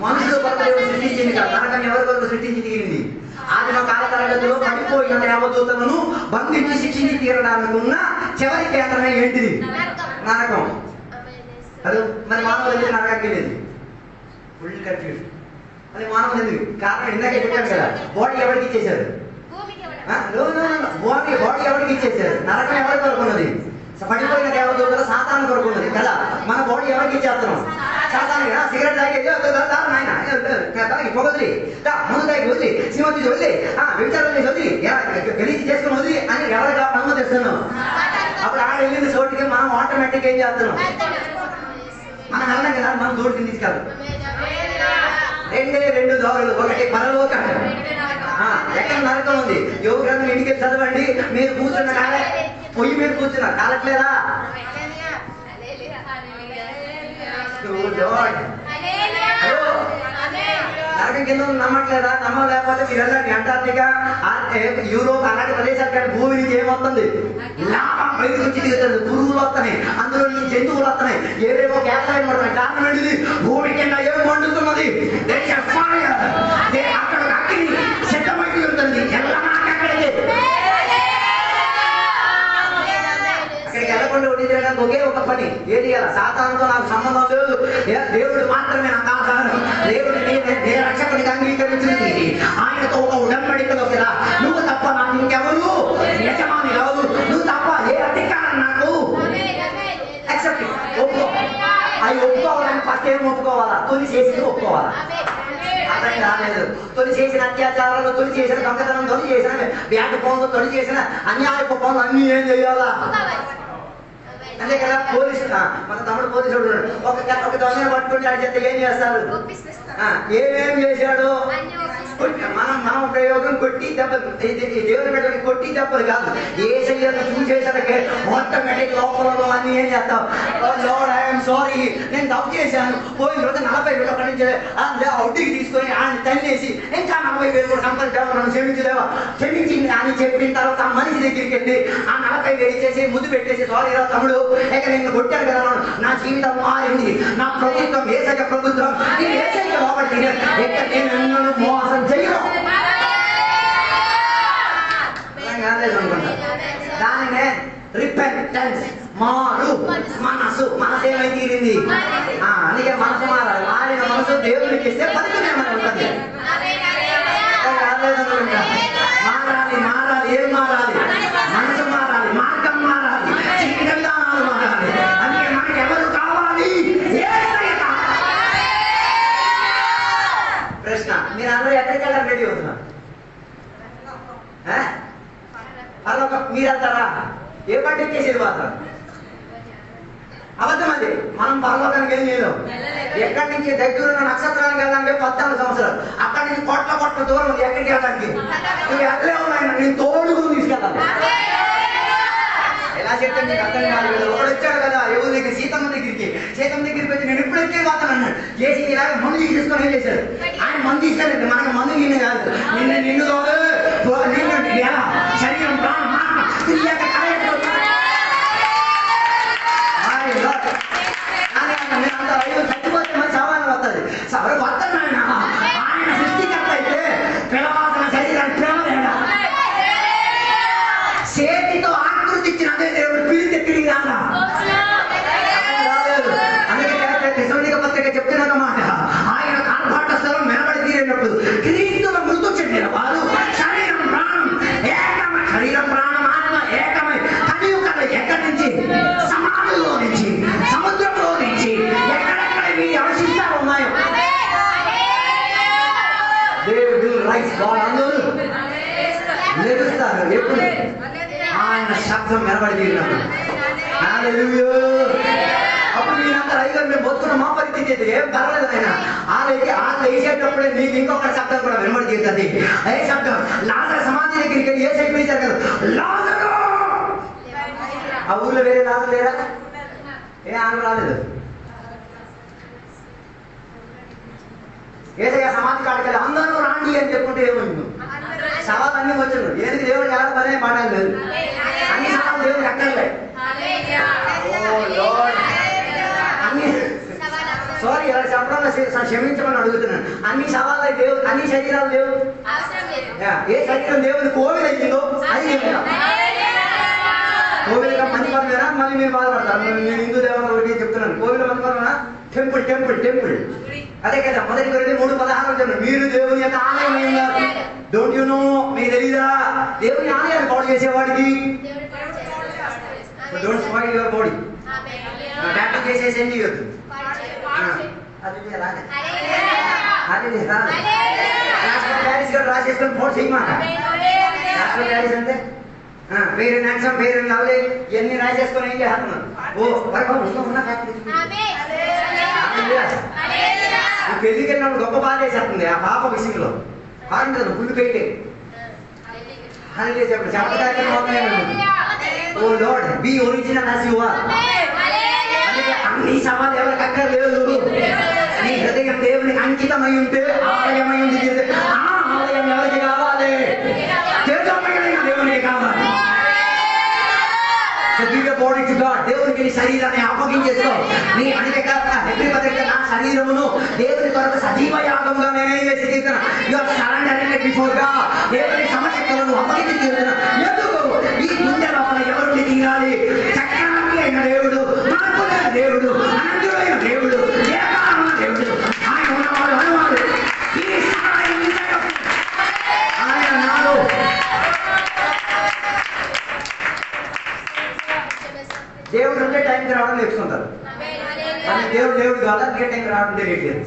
A: మనుషుల కొరకు దేవుడు సృష్టించింది కాదు. నరకం ఎవరి కొరకు సృష్టించి తీరింది? ఆదిమ కాల తరగతిలో పడిపోయిన దేవదూతలను బంధించి శిక్షించి తీరడానికి ఉన్న చివరి కేంద్రమే ఏంటిది? నరకం. అది మరి మానవులు ఎందుకు నరకానికి వెళ్ళేది? Full confusion. అది మానవులు ఎందుకు? కారణం ఇందాక చెప్పాను కదా, బాడీ ఎవరికి ఇచ్చేశారు? బాడీ ఎవరికి ఇచ్చేశారు? నరకం ఎవరికి కొరకున్నది? పడిపోయిన దేవదూతలు సాతాను కొరకున్నది కదా. మన బాడీ ఎవరికి ఇచ్చేస్తున్నాం? సాతాను. సిగరెట్ తాగేది పొగది, ముందు తాగి వదిలి, శ్రీమతి వదిలి, విచారం చేసి వదిలి, గలీజీ చేసుకుని వదిలి అని ఎవరికి అనుమతిస్తున్నాం? అప్పుడు ఆడ వెళ్ళింది చోటుకి మనం ఆటోమేటిక్ ఏం చేస్తున్నాం? మనం వెళ్ళం కదా, మనం చోటుకి తీసుకెళ్తాం. రెండు దారులు, ఒకటి పరలోకం, ఎక్కడ నరకం ఉంది. యోగ గ్రంథం ఇంటికి చదవండి. మీరు కూర్చున్న కాలే, పొయ్యి మీద కూర్చున్నారు, కాలట్లేదా? నరకం కింద నమ్మట్లేదా? నమ్మలేకపోతే మీరు వెళ్ళండి అంటార్టికా, యూరోప్ అలాంటి ప్రదేశాలు. కానీ భూమి నుంచి ఏమవుతుంది? లాభం బయటకు వచ్చి దిగుతుంది. పురుగులు వస్తున్నాయి, అందులో నుంచి జంతువులు వస్తున్నాయి, ఏవేవో గ్యాసాలు పడుతున్నాయి. కారణం ఏంటిది? భూమి కింద ఏం మండుతున్నది? అక్కడ అగ్ని సిద్ధమైపోయి ఉంటుంది. అక్కడికి వెళ్ళకుండా ఉండేదానికి ఒకే ఒక పని, ఏది కదా? సాతానుతో నాకు సంబంధం లేదు, దేవుడు మాత్రమే నాకు ఆధారం. దేవుడు నీ రక్షకుడికి అంగీకరించింది, ఆయనతో ఒక ఉడంబడికలోకి రా. నువ్వు తప్ప నాకు ఇంకెవరు యజమాని రాదు, నువ్వు తప్ప ఏ అధికారం నాకు. యాక్సెప్ట్, ఒప్పుకో. అవి ఒప్పుకోవాలని ఫస్ట్ ఏం ఒప్పుకోవాలా? తొలి చేసింది ఒప్పుకోవాలా? అర్థం రాలేదు. తొలి చేసిన అత్యాచారాలు, తొలి చేసిన దొంగతనం, తొలి చేసిన బ్యాంకు పనులు, తొలి చేసిన అన్యాయపు పనులు అన్ని ఏం చేయాలా? అంతే కదా. పోలీసు, మన తమ్ముడు పోలీసుడు ఒక దొంగ పట్టుకుంటే అది చెప్తే ఏం చేస్తారు? ఏమేం చేశాడు? మనం ప్రయోగం కొట్టి దెబ్బలు, దేవుని బిడ్డని కొట్టి దెబ్బలు కాదు, యేసయ్యను చూసేసరికి ఆటోమేటిక్ లోపలలో అన్ని ఏం చేస్తాం? లార్డ్ ఐఎమ్ సారీ, నేను తప్పు చేశాను. పోయిన రోజు 40,000 అక్కడి నుంచి అవుటికి తీసుకొని ఆయన తల్లేసి ఇంకా 40,000 కూడా సంపాదించావు, నన్ను క్షమించలేవా? క్షమించింది అని చెప్పిన తర్వాత మనిషి దగ్గరికి వెళ్ళి ఆ 40,000 ఇచ్చేసి ముద్దు పెట్టేసి, సారీ రా తమ్ముడు, ఇక నేను కొట్టాను కదా, నా జీవితం మారింది, నా ప్రభుత్వం యేసయ్య ప్రభుత్వం, నేను యేసయ్య లోపలికి ఇక్కడ నేను మోసం చేయను. దానినే రిపెంటెన్స్, మారు మనసు. మనసు ఏమై తీరింది? అందుకే మనసు మారాలి. మారిన మనసు దేవుడికి ఇస్తే ఫలితం ఏమైనా ఉంటుంది? మారాలి, మారాలి. ఏం మారాలి? మనసు మారాలి, మార్గం మారాలి, విధానాలు మారాలి. అందుకే మనకి ఎవరు కావాలి? ప్రశ్న, మీరు అందరూ ఎక్కడికి వెళ్ళాలి? రెడీ అవుతున్నారు? మీరు వెళ్తారా? ఏ పట్టి ఎక్కేసేది మాత్రం అబద్ధం. అది మనం పరలోకానికి ఏం లేదు. ఎక్కడి నుంచి దగ్గరున్న నక్షత్రానికి వెళ్ళాలంటే 14 సంవత్సరాలు, అక్కడి నుంచి కొట్ల దూరం ఉంది. ఎక్కడికి వెళ్ళడానికి నువ్వు వెళ్ళలేవు, నేను తోడుకు తీసుకెళ్ళాలి. ఎలా చెప్తే నీకు అర్థం కాదు కదా. ఒకడు వచ్చాడు కదా ఎవరి దగ్గర, సీతమ్మ దగ్గరికి. సీతమ్మ దగ్గరికి వచ్చి నేను ఎప్పుడు ఎక్కే పోతాను అన్నాడు. చేసి ఇలాగ మందు తీసుకొని ఏం చేశాడు? ఆయన మందు ఇస్తాడు. మనకు మందు నిన్ను కాదు, నిన్ను ఎలా శరీరం ప్రాణం చచ్చిపోతే మన సవాలు వస్తుంది. సవర వస్తాను ఆయన. ఆయన సృష్టికర్త అయితే పిలవాల్సిన శరీరాన్ని పిలవలేడా? చేతితో ఆకృతి ఇచ్చిన అదే దేవుడు పిలిచి తిరిగి రాదా? అందుకే తెసలోనిక పత్రిక చెప్తున్న మాట, ఆయన కాల్పాట స్థలం మెనబడి తీరేటప్పుడు క్రీస్తుల మృతు చెందిన వారు శరీరం ప్రాణం ఏకమై, శరీరం ప్రాణం ఆత్మ ఏకమై కలియుగ ఎక్కడి నుంచి? సమాధుల్లో నుంచి, సముద్రంలో నుంచి, ఎక్కడెక్కడ వీరి అవశిష్టాలు ఉన్నాయో దేవుడు అందరూ లెగుస్తారు. ఎప్పుడు? ఆయన శబ్దం మెనబడి తీరినప్పుడు. అప్పుడు మీరంతా రైతులు మేము బతుకున్న మా పరిస్థితి ఏం పర్వాలేదు. ఆయన ఆళ్ళు వేసేటప్పుడే మీకు ఇంకొక శబ్దం కూడా వెనబడి తీరుతుంది. ఏ శబ్దం? లాజరు సమాధి దగ్గరికి వెళ్ళి ఏ సైడ్ పిలిచారు కదా, లాజరు. ఆ ఊర్లో వేరే లాజరు లేరా? ఏ ఆమె రాలేదు. ఏదైనా సమాధి కాడికి అందరూ రాండి అని చెప్పుకుంటే ఏమైంది? సవాలు అన్ని వచ్చారు. ఏది దేవుడు ఎలా పనే మాట్లాడలేదు. అన్ని సవాలు దేవుడు అక్కర్లే. అన్ని సారీ ఇలా చెప్పడం క్షమించమని అడుగుతున్నాను. అన్ని సవాళ్ళు దేవుడు, అన్ని శరీరాలు దేవుడు. ఏ శరీరం దేవుడు కోవిడ్ అయ్యిందో అది కోవిల్గా మందిపరమేనా? మళ్ళీ మీరు బాధపడతారు. నేను హిందూ దేవతల గురించి చెప్తున్నాను. కోవిల్ మందిపరమేనా? Temple temple temple. అదే కదా, మొదటి కొరింథీ 3:16 మీరు దేవుని యొక్క ఆలయం అయి ఉన్నారు. Don't you know? మీకు తెలీదా? దేవుని ఆలయాన్ని పాడు చేసేవాడికి don't spoil your body. Tattoo చేసేసి ఏం చేయొద్దు. రాసేసుకొని ఫోన్ చేయమాట. ప్యారిస్ అంటే పేరు నాన్సం పేరు నవ్వలే ఇవన్నీ రాసేసుకొని ఏం చేస్తున్నారు? ఓ వరకు ఉన్న ఫ్యాక్టరీ పెళ్లికి వెళ్ళినప్పుడు గొప్ప బాధ వేసేస్తుంది ఆ పాప విషయంలో. కారణం ఫుల్ పెయిటే O Lord be original as you are. అన్ని సవాలు ఎవరికి అక్కర్లేదు. నీ హృదయం దేవునికి అంకితమై ఉంటే ఆలయమై ఉంది. ఆలయం ఎవరికి కావాలి? దేవునికి కావాలి. Body to God. దేవునికి నీ శరీరాన్ని అప్పగించేసుకో. నీ అందుకే నా శరీరమును దేవుని కొరకు సజీవ యాగంగా నేనేం చేసి తీరుతున్నా. Your surrendering it before God. దేవుని సమశక్తులను అప్పగించి తీరుతున్నా. ఎందుకు? ఈ గుండె లోపల ఎవరిని తీరాలి? చక్రానికి అయిన దేవుడు, మార్పు లేని దేవుడు, అనంతుడైన దేవుడు, ఏకారమైన దేవుడు. ఆయన ఉన్నవాడు అనువాడు ఆయన నాడు. దేవుడు ఉంటే టైంకి రావడం నేర్చుకుంటారు. కానీ దేవుడు కాదు, అందుకే టైంకి రావడం తెలియట్లేదు.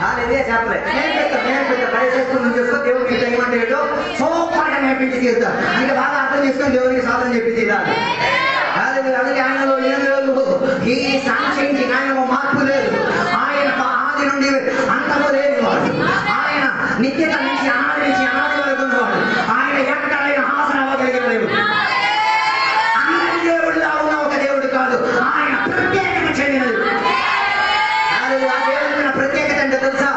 A: అదే చెప్పలేదు. నేను చేసుకుని నుంచి వస్తా. దేవుడికి టైం అంటే ఏంటో సూపర్గా నేర్పించి తీరుతా. అందుకే బాగా అర్థం చేసుకొని దేవుడికి సాధన చెప్పి తీరాలి. అందుకే ఆయనలో ఏం లేదు. ఈ సాక్షించి ఆయనలో మార్పు లేదు. ఆయన ఆది నుండి అంతలో లేని వాడు. ఆయన నిత్యత నుంచి అనాది వరకు ఉన్నవాడు. ఆయన ఎక్కడైనా హాసన అవ్వగలిగిన దేవుడు. అందరి దేవుడిలా ఉన్న ఒక దేవుడు కాదు. ఆయన ప్రత్యేకంగా చెందినది. ఆ దేవుడిన ప్రత్యేకత అంటే తెలుసా?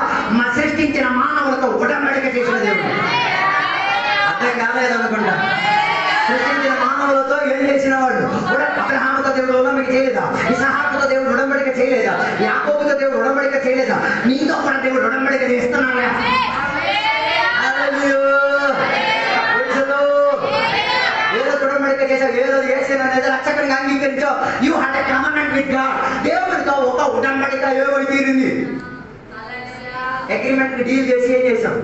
A: సృష్టించిన మానవులతో ఉడంబడిక చేసిన దేవుడు. అర్థం కాలేదు అనుకుంటా. సృష్టించిన మానవులతో ఏం చేసిన వాడు? అబ్రహాముతో దేవుడు ఉడంబడిక చేయలేదా? ఇస్సాకుతో దేవుడు ఉడంబడిక చేయలేదా? యాకోబుతో దేవుడు ఉడంబడిక చేయలేదా? నీతో కూడా దేవుడు ఉడంబడిక చేస్తున్నాడా? ఏదో ఉడంబడిక చేశావు, ఏదో చేసిన రక్షకుడిగా అంగీకరించావు. You had a covenant with God. దేవుడితో ఒక ఉడంబడిక ఏమై తీరింది. అగ్రిమెంట్ డీల్ చేసి ఏం చేశావు?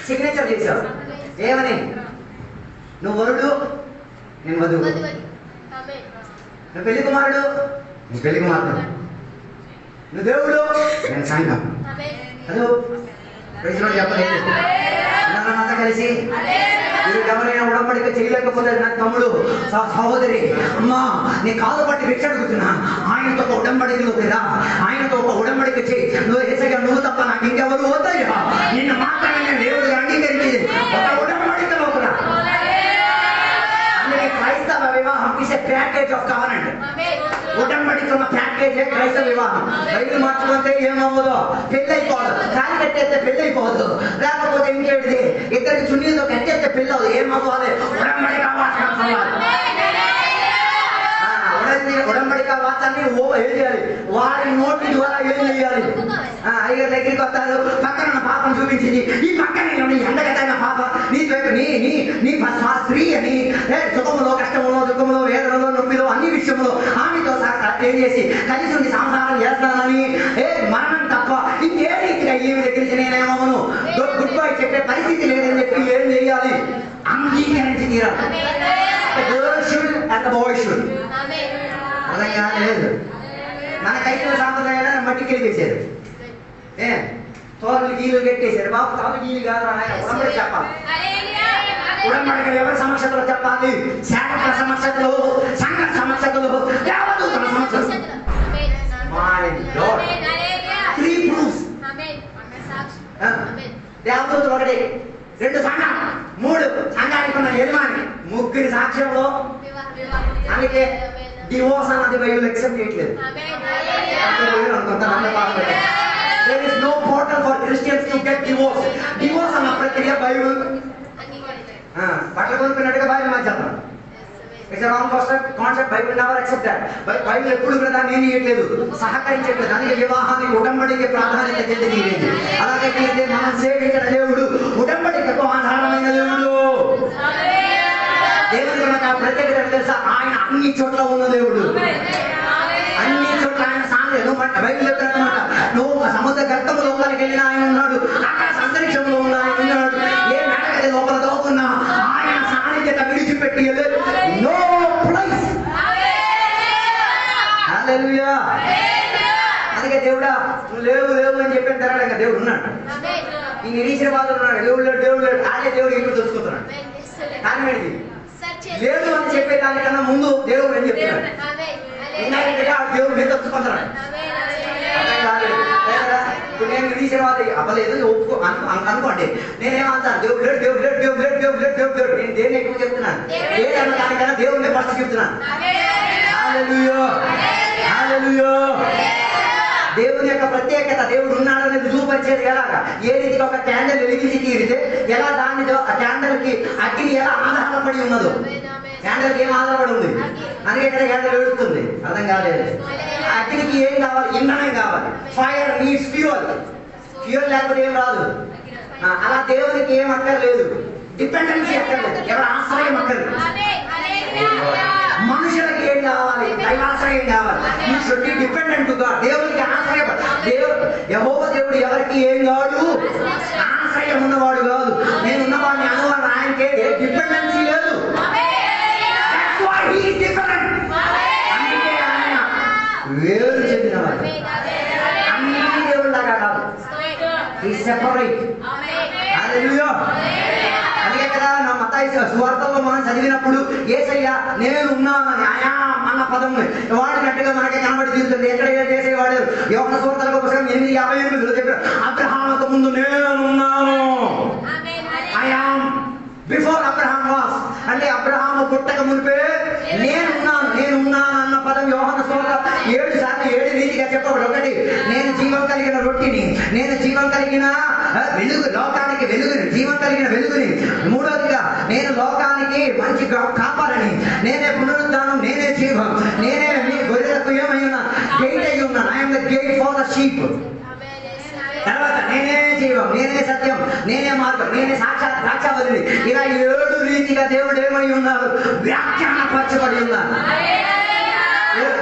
A: సిగ్నేచర్ చేశావు. ఏమని? నువ్వు వరుడు, నేను వధువు. నువ్వు పెళ్లి కుమారుడు, నువ్వు పెళ్లి కుమారుడు. నువ్వు దేవుడు, నేను సంఘం. అదో ప్రజలు చెప్పలేదు. అంతా కలిసి మీరు ఎవరైనా ఉడంబడిక చేయలేకపోతే నా తమ్ముడు, సహోదరి, అమ్మా నీ కాలు పట్టి భిక్ష అడుగుతున్నా. ఆయనతో ఒక ఉడంబడికలోకి రా. ఆయనతో ఒక ఉడంబడిక చేయి. నువ్వు ఏసయ్యా, నువ్వు తప్ప నాకు ఇంకెవరు వద్దయ్యా. నిన్ను మాత్రమే నేను దేవుడిగా అంగీకరించి ఒక ఉడంబడికలోకి రా. అందుకే క్రైస్తవ వివాహం is a package of covenant. ఉడంబడిక ప్యాకేజే క్రైస్తవ వివాహం. బైబిల్ మార్చుకుంటే ఏమవ్వదు, పెళ్ళి అయిపోదు. కాలి కట్టేస్తే పెళ్ళి అయిపోదు. లేకపోతే ఇంకేంటిది, ఇద్దరికి చున్నీలతో కట్టేస్తే పెళ్ళి అవ్వదు. ఏమవ్వాలి? ఉడంబడిక ఉడంబడిక వాతాన్ని ఏం చేయాలి? వారి నోటి ద్వారా ఏం చేయాలి? అయ్యగారి దగ్గరికి వస్తారు. పక్కన పాపం చూపించింది. ఈ పక్కన ఎండగతైన పాప నీ స్త్రీ అని సుఖములో, కష్టములో, దుఃఖములో, వేదనలో, నొప్పిలో, అన్ని విషయంలో ఆమెతో ఏం చేసి కలిసి ఉండి సంసారం చేస్తానని మరణం తప్ప ఇంకే రీతిగా ఈమె దగ్గరికి నేనేమవును గుడ్ బై చెప్పే పరిస్థితి లేదని చెప్పి ఏం చేయాలి? అంగీకరించి తీరాలి. అలా లేదు. మన కైలో సాంప్రదాయాలు మట్టికి వెళ్ళేసారు. తోలు గీలు కట్టేశారు. బాబు తాను గీలు కాదు ఆయన ఉడంబడిక చెప్పాలి. ఉడంబడిక ఎవరి సమక్షతలో చెప్పాలి? సేవకుల సమక్షతలో, సంఘ సమక్షతలో, దేవదూతల సమక్షతలో. దేవదూతలు ఒకటి, 2 సంఘం, 3 సంఘానికి ఉన్న యజమాని, 3 సాక్ష్యంలో. అందుకే డివోర్స్ అన్నది బైబిల్ ఎక్సెప్ట్ చేయట్లేదు. There is no portal for Christians to get divorce. Divorce అన్న ప్రక్రియ బైబిల్ బట్టలు కొనుక్కున్నట్టుగా బైబిల్ మార్చేద్దాం. It's wrong concept. Bible never accept that. Bible ఎప్పుడు కూడా దాన్ని ఏమీ ఇవ్వట్లేదు, సహకరించట్లేదు. అందుకే వివాహానికి ఉడంబడికి ప్రాధాన్యత చెందినది. అలాగే మనం సేవించిన దేవుడు ఉడంబడికకు ఆధారమైన దేవుడు. దేవుడికి మనకు ఆ ప్రత్యేకత తెలుసా? ఆయన అన్ని చోట్ల ఉన్న దేవుడు. అన్ని చోట్ల ఆయన సాంగ్ బైబిల్ చెప్పారనమాట. నువ్వు సముద్ర గర్భం లోపలికి వెళ్ళిన ఆయన ఉన్నాడు, ఆకాశ అంతరిక్షంలో ఉన్న ఆయన ఉన్నాడు. ఏ మేడగది లోపల దోకున్నా ఆయన సాన్నిధ్యత విడిచిపెట్టి నో ప్లేస్. హల్లెలూయా. అందుకే దేవుడా నువ్వు లేవు లేవు అని చెప్పిన తర్వాత దేవుడు ఉన్నాడు. ఈ నిరీశ్వరవాదులు ఉన్నాడు, దేవుడు లేడు దేవుడు లేడు, అదే దేవుడు ఇప్పుడు తెలుసుకుంటున్నాడు. కానీ లేదు అని చెప్పే దానికన్నా ముందు దేవుడు అని చెప్తున్నాడు. దేవుడు మీద తెలుసుకుంటున్నాడు. ఇప్పుడు నేను నిరీశ్వరవాది అవ్వలేదు ఒప్పుకో అనుకోండి, నేనేమంటాను దేవుడు లేడు దేవుడు లేడు దేవుడు లేడు దేవుడు లేడు దేవుడు లేడు. నేను దేన్ని ఎక్కువ చెప్తున్నాను, లేదన్న దానికన్నా దేవుడిని ఫస్ట్ చెప్తున్నాను. హల్లెలూయా హల్లెలూయా. దేవుని యొక్క ప్రత్యేకత, దేవుడు ఉన్నాడని రుజువుపరిచేది ఎలాగా? ఏ రీతిగా ఒక క్యాండిల్ వెలిగించి తీరితే ఎలా దానితో ఆ క్యాండిల్ కి అగ్ని ఎలా ఆధారపడి ఉన్నదో, క్యాండిల్ కి ఏం ఆధారపడి ఉంది? అందుకే ఇక్కడ క్యాండిల్ వెలుగుతుంది. అర్థం కాలేదు. అగ్నికి ఏం కావాలి? ఇంధనం కావాలి. Fire needs fuel. ఫ్యూయల్ లేకపోతే ఏం రాదు. అలా దేవునికి ఏం అక్కర్లేదు, డిపెండెన్సీ అక్కర్లేదు, ఎవరి ఆశ్రయం అక్కర్లేదు. మనుషులకి ఏం కావాలి? దైవాశ్రయం కావాలి. You should be dependent to God. దేవునికి ఆశ్రయం. యెహోవా దేవుడు ఎవరికి ఏం కాదు? ఆశ్రయం ఉన్నవాడు కాదు. నేను ఉన్నవాడిని అనువాడు. ఆయనకే డిపెండెన్సీ లేదు. That's why he is different. అందుకే ఆయన వేరు చెందినవాడు. అన్ని దేవుళ్ళగా కాదు, హి సెపరేట్. హల్లెలూయా. అందుకే కదా నా మత్తయి సువార్తలో మనం చదివినప్పుడు యేసయ్య నేను ఉన్నానని ఆయా అన్న పదం వాడినట్టుగా మనకి కనబడి తీరుతుంది. ఎక్కడ చేసేవాడు? యోహాను సువార్తలో పుస్తకం 8:58 చెప్పారు, అబ్రహాముకు ముందు నేనున్నాను. I am before Abraham was. అంటే అబ్రహాము పుట్టక మునిపే నేనున్నాను. నేనున్నాను అన్న పదం యోహాను సువార్త 7 సార్లు 7 రీతిగా చెప్పబడి. ఒకటి, నేను జీవం కలిగిన రొట్టిని, నేను జీవం కలిగిన వెలుగు, లోకానికి వెలుగుని, జీవం కలిగిన వెలుగుని. మూడవదిగా, నేను లోకానికి మంచి కాపాడని, నేనే పునరుద్ధానం, నేనే జీవం, నేనే మీ గొర్రెలకు ఏమై ఉన్నా గేట్ అయి ఉన్నాను. I'm the gate for the sheep. తర్వాత నేనే జీవం, నేనే సత్యం, నేనే మార్గం, నేనే సాక్షాత్ ద్రాక్షావల్లి. ఇలా 7 రీతిగా దేవుడు ఏమై ఉన్నారు? వ్యాఖ్యానపరచబడి ఉన్నారు.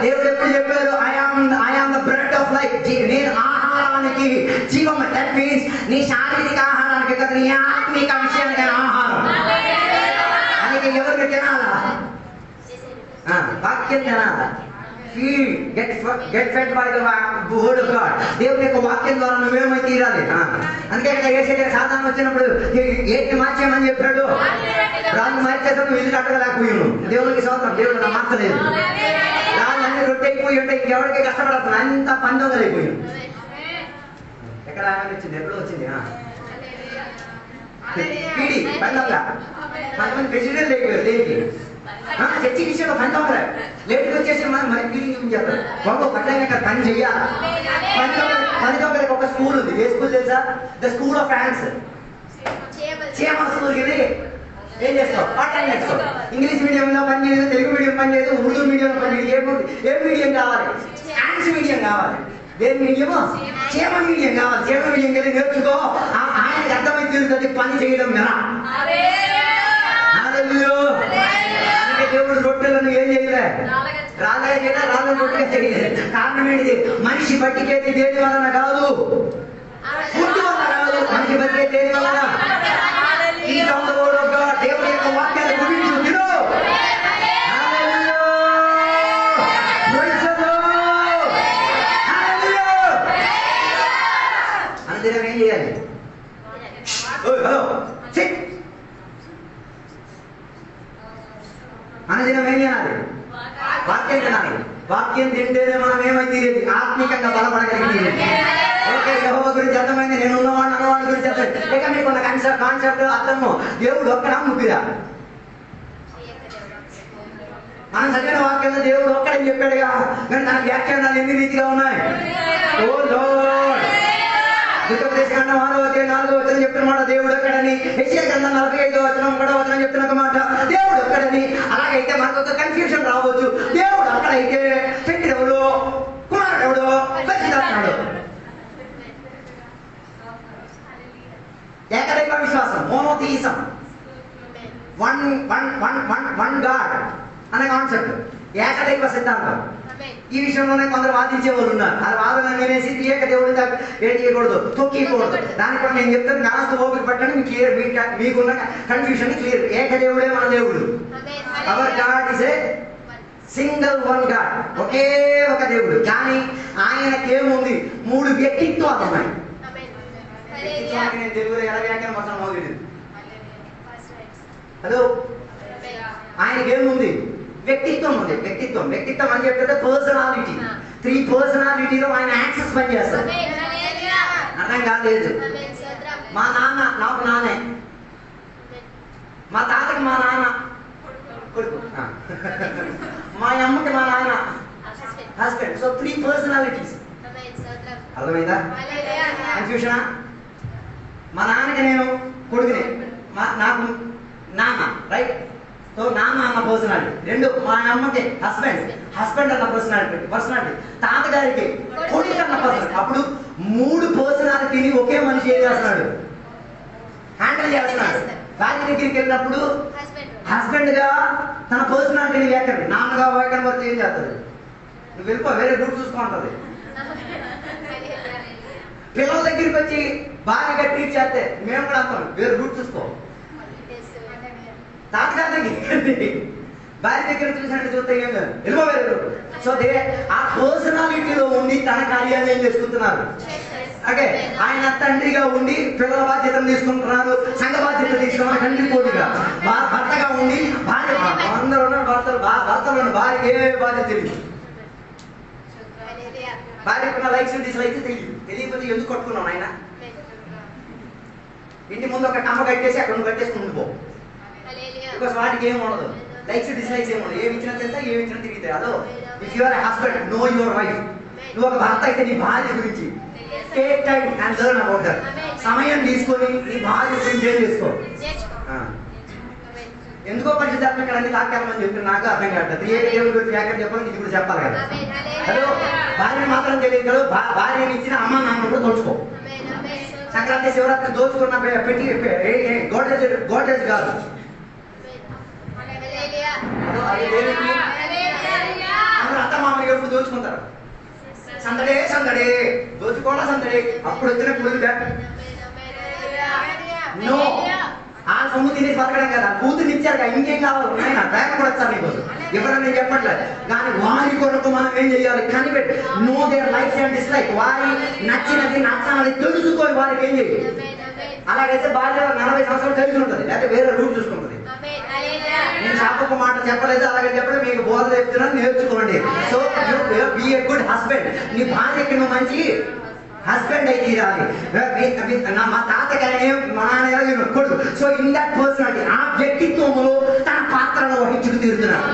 A: దేవుడు ఎప్పుడు చెప్పారు? I am the bread of life. నేను ఆహారానికి జీవం. దట్ మీన్స్ నీ శారీరక ఆహారానికి కదా, నీ ఆత్మిక విషయానికి ఆహారం. అందుకే ఎవరికి తినాలా? వాక్యం తినాలా. Get fed by the word of God. దేవుని యొక్క వాక్యం ద్వారా నువ్వేమై తీరాలి. అందుకే ఇక్కడ ఏసయ్య సాధారణ వచ్చినప్పుడు ఏంటి మార్చేయమని చెప్పాడు? రాళ్ళు మార్చేసాడు, నువ్వు ఇల్లు కట్టగలేకపోయాను. దేవునికి స్తోత్రం. దేవుడు నా మార్చలేదు. రాళ్ళన్నీ రొట్టె అయిపోయి ఉంటే ఇంకెవరికి కష్టపడతాను, అంత పందొంగలైపోయాను. ఎక్కడ వచ్చింది? ఎప్పుడు వచ్చింది? పీడి పందొంగ. కొంతమంది ప్రెసిడెంట్ అయిపోయారు. దేనికి? చర్చి విషయంలో పందొంగలే. లేటుగా వచ్చేసి మనం మరి పీడి చెప్తారు. బాబు పట్లైన పని చెయ్యాలి. పందొంగలకి ఒక స్కూల్ ఉంది. ఏ స్కూల్ తెలుసా? The school of hands. చీమ స్కూల్కి వెళ్ళి ఏం చేస్తావు? పాఠాలు నేర్చుకో. ఇంగ్లీష్ మీడియంలో పని చేయదు, తెలుగు మీడియం పని చేయదు, ఉర్దూ మీడియంలో పని చేయదు. ఏ మీడియం కావాలి? హ్యాండ్స్ మీడియం కావాలి. ఏ మీడియమో? చీమ మీడియం కావాలి. చీమ మీడియం వెళ్ళి నేర్చుకో. ఆయనకి అర్థమై తీరుతుంది పని చేయడం కదా. అందుకే దేవుడు రొట్టెలను ఏం చేయలే? రాళ్ళగా చేయలే, రాళ్ళ రొట్టెగా చేయలేదు. కారణం ఏంటిది? మనిషి బతికేది దేని వలన కాదు, ఫుడ్ వలన కాదు. మనిషి బతికేది దేని వలన? దేవుడి యొక్క వాక్యాల గురించి తిను. అనుదినం ఏం చేయాలి? అనుదినం ఏం చేయాలి? వాక్యం తినాలి. వాక్యం తింటేనే మనం ఏమైతే ఆత్మికంగా బలపడగలిగింది. ఓకే, యెహోవా గురించి అర్థమైంది. నేను ఉన్నవాడిని అన్నవాడి గురించి అర్థమైంది. లేక మీకు ఉన్న కాన్సెప్ట్ అర్థము. దేవుడు ఒక్కడా ముగ్గురా? మనం చదివిన వాక్యంలో దేవుడు ఒక్కడని చెప్పాడుగా, కానీ దాని వ్యాఖ్యానాలు ఎన్ని రీతిగా ఉన్నాయి? ఓ లార్డ్, దుఃఖోపదేశకాండం 6వ అధ్యాయం 4వ వచనం చెప్తున్నమాట దేవుడు ఒక్కడని. యెషయా గ్రంథం 45వ వచనం 3వ వచనం చెప్తున్న మాట దేవుడు ఒక్కడని. అలాగైతే మనకు ఒక కన్ఫ్యూజన్ రావచ్చు. దేవుడు అక్కడైతే తండ్రి ఎవడు, కుమారుడు ఎవడు, పరిశుద్ధాత్ముడు? ఏకదైవ విశ్వాసం, మోనోథీయిజం, వన్ గాడ్ అనే కాన్సెప్ట్, ఏకదైవ సిద్ధాంతం. ఈ విషయంలోనే కొందరు వాదించే వాళ్ళు ఉన్నారు. అది వాదన నేనేసి ఏక దేవుడు ఏం చేయకూడదు, తొక్కియకూడదు. దానికి కూడా నేను చెప్తాను, కాస్త ఓపిక పట్టండి, మీకు క్లియర్, మీకున్న కన్ఫ్యూషన్ క్లియర్. ఏక దేవుడే మన దేవుడు. Our God is a single one God, ఒకే ఒక దేవుడు. కానీ ఆయనకేముంది, 3 వ్యక్తిత్వాలు ఉన్నాయి. నేను తెలుగులో ఎలా వ్యాఖ్యానం వస్తాను మోగలేదు. హలో, ఆయనకేముంది, వ్యక్తిత్వం ఉంది. వ్యక్తిత్వం అని చెప్తే పర్సనాలిటీ. 3 పర్సనాలిటీలో ఆయన యాక్సెస్ పని చేస్తారు. అర్థం కాలేదు. మా నాన్న నాకు నానే, మా తాతకి మా నాన్న కొడుకు, మా అమ్మకి మా నాన్న హస్బెండ్. So 3 personalities. అర్థమైందా? కన్ఫ్యూషనా? మా నాన్నకి నేను కొడుకునే, నాకు నాన్న, రైట్? సో నాన్న అన్న పర్సనాలిటీ. 2 మా అమ్మకి హస్బెండ్ అన్న పర్సనాలిటీ. తాతగారికి కొడుకు అన్న పర్సనాలిటీ. అప్పుడు 3 పర్సనాలిటీని ఒకే మనిషి ఏం చేస్తున్నాడు, హ్యాండిల్ చేస్తున్నాడు. భార్య దగ్గరికి వెళ్ళినప్పుడు హస్బెండ్ గా తన పర్సనాలిటీని వ్యాఖ్యానం, నాన్నగా వ్యాఖ్యానం వరకు ఏం చేస్తుంది, నువ్వు వెళ్ళిపో, వేరే రూట్ చూసుకుంటుంది. పిల్లల దగ్గరికి వచ్చి భార్యగా ట్రీట్ చేస్తే మేము కూడా అంటాం, వేరే రూట్ చూసుకో. తాతగారి దగ్గర భార్య దగ్గర చూసినట్టు చూస్తే ఏం లేదు, వెళ్ళిపో వేరే రూట్. సో ఆ పర్సనాలిటీలో ఉండి తన కార్యాలు ఏం చేసుకుంటున్నారు. ఓకే, ఆయన తండ్రిగా ఉండి పిల్లల బాధ్యతను తీసుకుంటున్నారు, సంఘ బాధ్యత తీసుకున్నారు. తండ్రి పోటీగా భర్తగా ఉండి భార్య, అందరూ ఉన్న భర్తలు భార్యకి ఏ బాధ్యత తెలియదు. భార్యకున్న లైక్స్ డిస్లైక్స్ తెలియకపోతే ఎందుకు కొట్టుకున్నాం ఆయన. ఇంటి ముందు ఒక కమ్మ కట్టేసి అక్కడ కట్టేసుకుంటూ పో. బికాస్ వాటికి ఏమి ఉండదు, లైక్స్ డిస్లైక్స్ ఏమి ఉండదు. ఏమి ఇచ్చినా తెలుసా, ఏమి ఇచ్చినా తిరిగితే. అదో if your husband, know your wife. నువ్వు ఒక భర్త అయితే నీ భార్య గురించి take time and learn about that. సమయం తీసుకొని నీ భార్య గురించి ఏం చేసుకో. ఎందుకో పరిశుద్ధాత్మ ఇక్కడ అన్ని తాకెళ్ళమని చెప్తున్నా, నాకు అర్థం కాదు. దేవుడి గురించి వ్యాఖ్యానం చెప్పాలి, ఇది కూడా చెప్పాలి కదా. హలో, భార్యని మాత్రం తెలియదు కదా, భార్యని ఇచ్చిన అమ్మ నాన్న కూడా దోచుకో. సంక్రాంతి శివరాత్రి దోచుకున్న పెట్టి గోడ్రేజ్ కాదు. అందరూ అత్త మామూలుగా ఎప్పుడు దోచుకుంటారు. సందడే దోచుకోవడం సందడే. అప్పుడు వచ్చిన పులుగు నో, ఆ సొమ్ము తినేసి బతకడం కదా. కూతురు ఇచ్చారు, ఇంకేం కావాలి, ఉన్నాయన బ్యాగ్ కూడా వచ్చారు నీకోసం. ఎవరన్నా నేను చెప్పట్లేదు. కానీ వారి కొరకు మనం ఏం చేయాలి, కనిపెట్టి know their likes and dislike. వారి నచ్చినది నచ్చనది తెలుసుకొని వారికి ఏం చేయాలి. అలాగైతే భార్య 40 సంవత్సరాలు కలిసి ఉంటుంది, లేకపోతే వేరే రూట్ చూసుకుంటుంది. నేను శాపపు మాట చెప్పలేదు, అలాగే చెప్పడం మీకు బోధ చెప్తున్నాను, నేర్చుకోండి. So be a good husband. నీ భార్యకి నువ్వు మంచి హస్బెండ్ అయి తీరాలి. మా తాతగానే మా నాన్నగారు కొడుకు. సో ఇన్ దట్ పర్సనాలిటీ, ఆ వ్యక్తిత్వంలో తన పాత్రను వహించుకు తీరుతున్నాడు.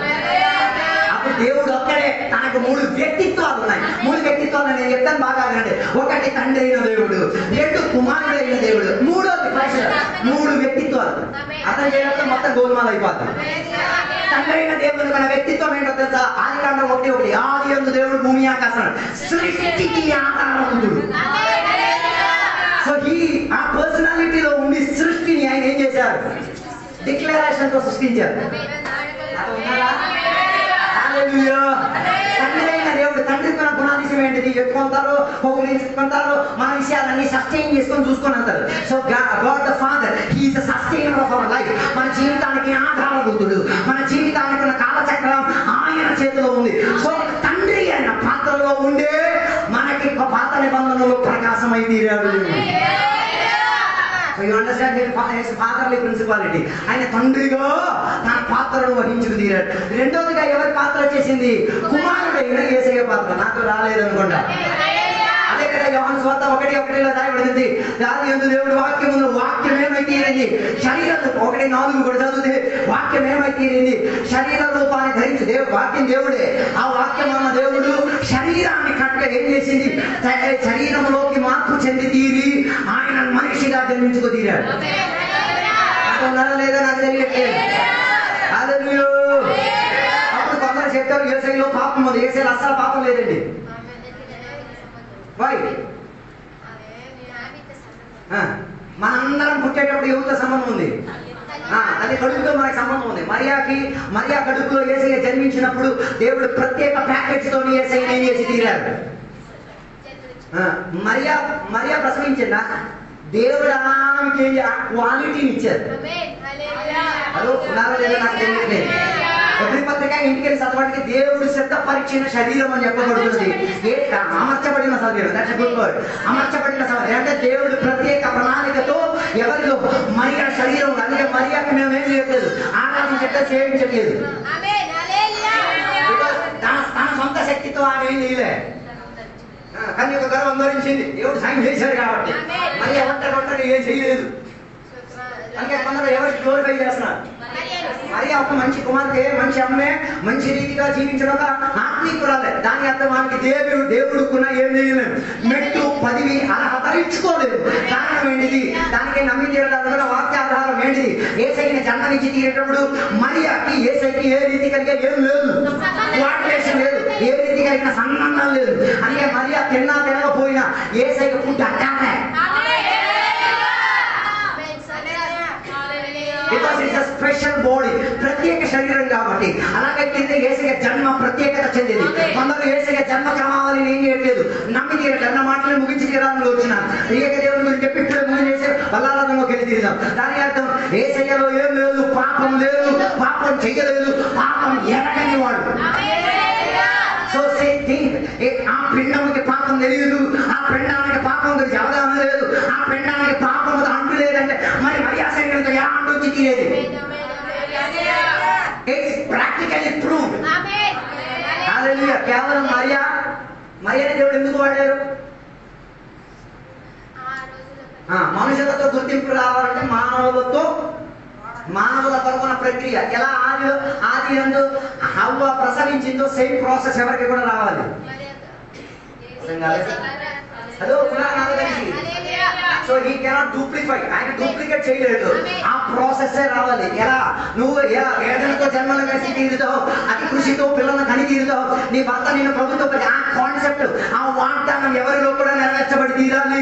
A: అప్పుడు దేవుడు ఒక్కడే, తనకు 3 వ్యక్తిత్వాలు ఉన్నాయి. 3 వ్యక్తిత్వాలు నేను చెప్తాను, బాగా వినండి. 1 తండ్రి అయిన దేవుడు, 2 కుమారుడు అయిన దేవుడు, 3 వ్యక్తిత్వాలు. అతను చేయడంతో మొత్తం గోల్మాల్ అయిపోతుంది. తండ్రి అయిన దేవుడు మన వ్యక్తిత్వం ఏంటో తెలుసా? ఆదికాండం 1:1, ఆది యందు దేవుడు భూమి ఆకాశం సృష్టికి ఆధారభూతుడు. సో ఆ పర్సనాలిటీలో ఉండి సృష్టిని ఆయన ఏం చేశారు, డిక్లరేషన్ తో సృష్టించారు. తండ్రి అయిన దేవుడు, తండ్రికి మన గుణాధిశం ఏంటిది? ఎత్తుకుంటారు, పొగులించుకుంటారు, మన విషయాలన్నీ సస్టైన్ చేసుకొని చూసుకొని అంటారు. So God the father, he is the sustainer of our life. మన జీవితానికి ఆధారభూతుడు, మన జీవితానికి ఉన్న కాలచక్రం ఆయన చేతిలో ఉంది. సో తండ్రి అయిన పాత్రలో ఉండే మనకి పాత నిబంధనలో ప్రకాశమై తీరాడు. So you understand his fatherly principality. ఆయన తండ్రిగా తన పాత్రను వహించుకు తీరాడు. రెండోదిగా ఎవరి పాత్ర వచ్చేసింది? కుమారుడైన యేసయ్య పాత్ర. నాకు రాలేదనుకుంటా. అదే కదా యోహాను సువార్త 1:1లో రాయబడింది. ఆది యందు దేవుడు వాక్యమును, వాక్యం ఏమై తీరింది శరీరం. 1:4 కూడా చదివితే వాక్యం ఏమై తీరింది, శరీర రూపాన్ని ధరించి. వాక్యం దేవుడే. ఆ వాక్యం అన్న దేవుడు శరీరాన్ని కట్ట ఏం చేసింది, శరీరంలోకి మార్పు చెంది తీరి ఆయన మనిషిగా జన్మించుకు తీరాడు. అనుకున్నారా లేదా నాకు తెలియట్లేదు. అప్పుడు కొందరు చెప్తారు యేసయ్యలో పాపం ఉంది. యేసయ్యలో అస్సలు పాపం లేదండి. మనందరం పుట్టేటప్పుడు ఎవరితో సంబంధం ఉంది? అది కడుపుతో మనకు సంబంధం ఉంది. మరియా కడుపులో యేసయ్య జన్మించినప్పుడు దేవుడు ప్రత్యేక ప్యాకేజ్ తోని యేసయ్య ఏం చేసి తీరారు. మరియా ప్రసవించిందా? దేవుడు ఆమెకి ఆ క్వాలిటీని ఇచ్చారు. హలో, ఉన్నారో లేదో నాకు తెలియట్లేదు. ఎబ్రీ పత్రిక ఇంటికి వెళ్ళి చదవడానికి దేవుడు సిద్ధపరిచిన శరీరం అని చెప్పబడుతుంది. అమర్చబడిన శరీరం, దట్స్ గుడ్ వర్డ్. అమర్చబడిన శరీరం అంటే దేవుడు ప్రత్యేక ప్రణాళికతో ఎవరిలో మరియా శరీరం, అందుకే మరియాకి మేము ఏం చేయట్లేదు, ఆరాధించట్లేదు, సేవించట్లేదు. తన సొంత శక్తితో ఆమె ఏం చేయలే, కానీ ఒక గర్వం ధరించింది. దేవుడు సాయం చేశారు కాబట్టి. మరి ఒంటరి ఏం చేయలేదు. అందుకే కొందరు ఎవరికి గ్లోరిఫై చేస్తున్నారు. మరి ఒక మంచి కుమార్తె, మంచి అమ్మే, మంచి రీతిగా జీవించడం ఒక ఆత్మీకురాలే. దాని అర్థం వానికి దేవుడుకున్న ఏం చేయలేదు, మెట్టు పదివి అర్హత ఇచ్చుకోలేదు. కారణం ఏంటిది? దానికి నమ్మి తీరడానికి వాక్యాధారం ఏంటిది? యేసయ్యని జన్మనిచ్చి తీరేటప్పుడు మరియాకి యేసయ్యకి ఏ రీతి కలిగే ఏం లేదు, కోఆర్డినేషన్ లేదు, ఏ రీతి కలిగిన సంబంధం లేదు. అందుకే మరియా తిన్నా తినకపోయినా యేసయ్యకి food అట్టానే. Because it's a special body, ప్రత్యేక శరీరం కాబట్టి. అలాగైతే యేసయ్య జన్మ ప్రత్యేకత చెందింది. కొందరు యేసయ్య జన్మ క్రమావళిని ఏం చేయట్లేదు, నమ్మి తీరట్లేదు. అన్న మాటలు ముగించి తీరాలని వచ్చినారు. ఏక దేవుని గురించి చెప్పి ఇప్పుడే ముగించేసి బల్లారంలోకి వెళ్ళి తీరుదాం. దాని అర్థం యేసయ్యలో ఏం లేదు, పాపం లేదు, పాపం చెయ్యలేదు, పాపం ఎరగని వాడు. సో ఆ పిండానికి పాపం తెలియదు, ఆ పిండానికి పాపం గురించి అవగాహన లేదు, ఆ పిండానికి పాపం అంటు లేదంటే మరి మరియా శరీరంతో ఎలా అంటు తీరేది? It's practically proved. హల్లెలూయా. కేవలం మరియాని దేవుడు ఎందుకు వాడారు? మనుషులతో గుర్తింపు రావాలంటే మానవుల తరపున ప్రక్రియ ఎలా ఆది యందు హవ్వ ప్రసవించిందో సేమ్ ప్రాసెస్ ఎవరికి కూడా రావాలి. హలో, సో హీ కెనాట్ డూప్లిఫై, ఆయన డూప్లికేట్ చేయలేడు. ఆ ప్రాసెస్ రావాలి. ఎలా నువ్వు వేదనతో జన్మలు వేసి తీరుతావు, అతి కృషితో పిల్లలను కని తీరుతావు, నీ భర్త నేను ప్రభుత్వం, ఆ కాన్సెప్ట్, ఆ వాగ్దానం ఎవరిలో కూడా నెరవేర్చబడి తీరాలి,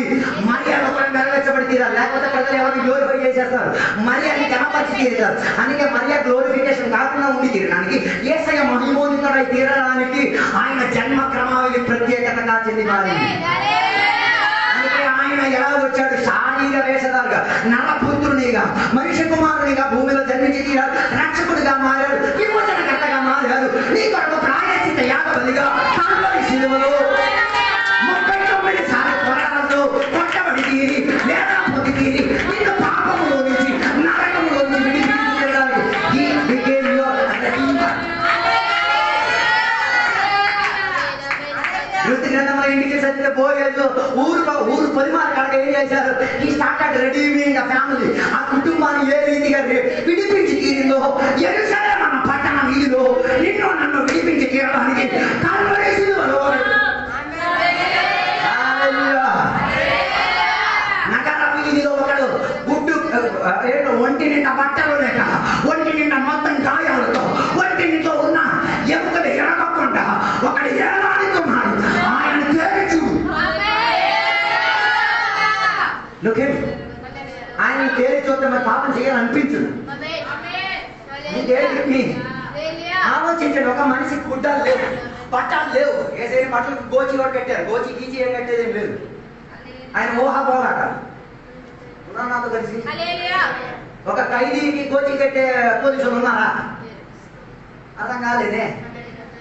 A: మరియాలో కూడా నెరవేర్చబడి తీరాలి. లేకపోతే ప్రజలు ఎవరిని గ్లోరిఫై చేసేస్తారు, మరియాని కనపరిచి తీరుతారు. అందుకే మరియా గ్లోరిఫికేషన్ కాకుండా ఉండి తీరడానికి, యేసయ్య మహిమోదితుడై తీరడానికి ఆయన జన్మ క్రమావళి ప్రత్యేకతగా చెందినాలి. ఆయన ఎలా వచ్చాడు? శారీర వేషధారుగా, నరపుత్రునిగా, మనిషి కుమారునిగా భూమిలో జన్మించి తీరాడు. రక్షకుడిగా మారాడు, విమోచనకర్తగా మారాడు. నీ కొరకు ప్రాయశ్చిత్త యాగబలిగా కల్వరి శిలువలో 39 సార్లు కొరడాలతో కొట్టబడి తీరి, వేదన పొంది తీరి, నిన్ను పాపములో నుంచి, నరకములో నుంచి విడిపించడానికి ఈ became your redeemer. రుతు గ్రంథంలో ఇంటికి చదివితే పోయేదో ఊరు పరిమాణ కాక ఏం చేశారు? ఈ స్టార్టెడ్ రెడీమింగ్ ద ఫ్యామిలీ. ఆ కుటుంబాన్ని ఏ రీతిగా విడిపించి తీరిందో, యెరూషలేము అన్న పట్టణ వీధిలో నిన్ను నన్ను విడిపించి తీరడానికి కల్వరి శిలువలో నగర వీధిలో ఒకడు ఒంటి నిండా బట్టలు లేక, ఒంటి నిండా మొత్తం గాయాలతో, ఒంటి నిండా ఉన్న ఎముకలు ఎరగకుండా ఒకడు ఏలాడుతున్నాడు. ఆయన తేల్చు, ఆయన తేలి చూస్తే మరి పాపం చేయాలనిపించదు. ఆలోచించండి, ఒక మనిషికి గుడ్డాలు లేవు, పట్టాలు లేవు, ఏదైనా బట్టలకు గోచి కూడా కట్టారు, గోచి గీచి ఏం కట్టేది ఏం లేదు. ఆయన ఊహాపోగాట నాతో కలిసి ఒక ఖైదీకి గోచి కట్టే పోలీసులు ఉన్నారా? అర్థం కాలేదే.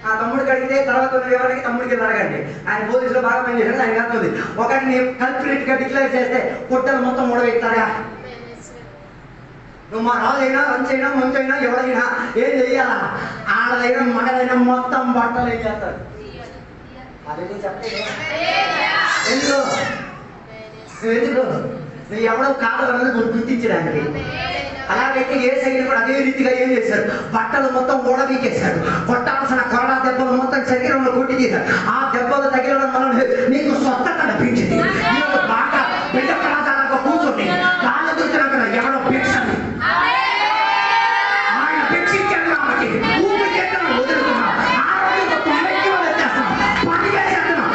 A: ఆ తమ్ముడికి అడిగితే తర్వాత ఎవరికి తమ్ముడికి అడగండి. ఆయన పోలీసులో బాగా పని చేశాడు, ఆయన కాదు. ఒకరిని కల్పిరేట్ గా డిక్లేర్ చేస్తే పుట్టలు మొత్తం మూడవెత్తారా? నువ్వు మా రాజైనా, లంచైనా, మంచైనా, ఎవరైనా ఏం చెయ్యాలా? ఆడదైనా మగదైనా మొత్తం బట్టలు ఏం చేస్తారు? అదే చెప్పలేదు. ఎందుకు నువ్వు ఎవడో కాదు అన్నది గుర్తించడానికి. అలాగైతే యేసయ్యను కూడా అదే రీతిగా ఏం చేశారు? బట్టలు మొత్తం ఊడబీకేశాడు. కొట్టాల్సిన కొరడా దెబ్బలు మొత్తం శరీరంలో కొట్టి తీశారు. ఆ దెబ్బలు తగిలడం వలన నీకు స్వస్థత లభించింది. నీకు బాగా బిడ్డ ప్రాంతాలకు కూర్చొని కాళ్ళ దూచినాక ఎవడో భిక్షని ఆయన భిక్షించాడు కాబట్టి ఊపి చేతను వదులుతున్నాం. ఆరోగ్యంతో తొమ్మిది వచ్చేస్తాం, పని చేసేస్తున్నాం.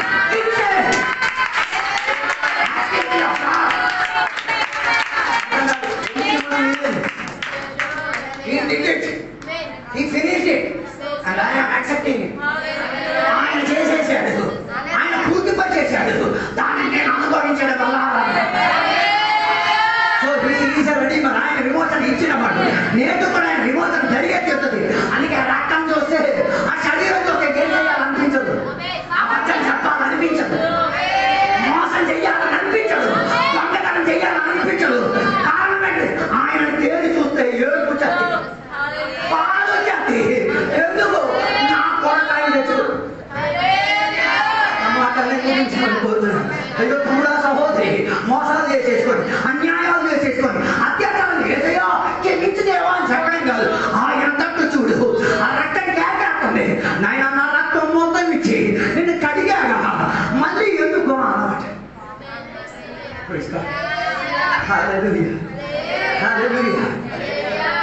B: చేసేసుకొని, అన్యాయాలు చేసేసుకొని, అత్యాచారాలు ఏదయ్యా క్షమించుదేవా అని చెప్పడం కాదు. ఆయన తట్టు చూడు, ఆ రక్తం కేకేస్తుంది. నాయన నా రక్తం మొత్తం ఇచ్చి నిన్ను కడిగాగా మళ్ళీ ఎందుకు అన్నమాట.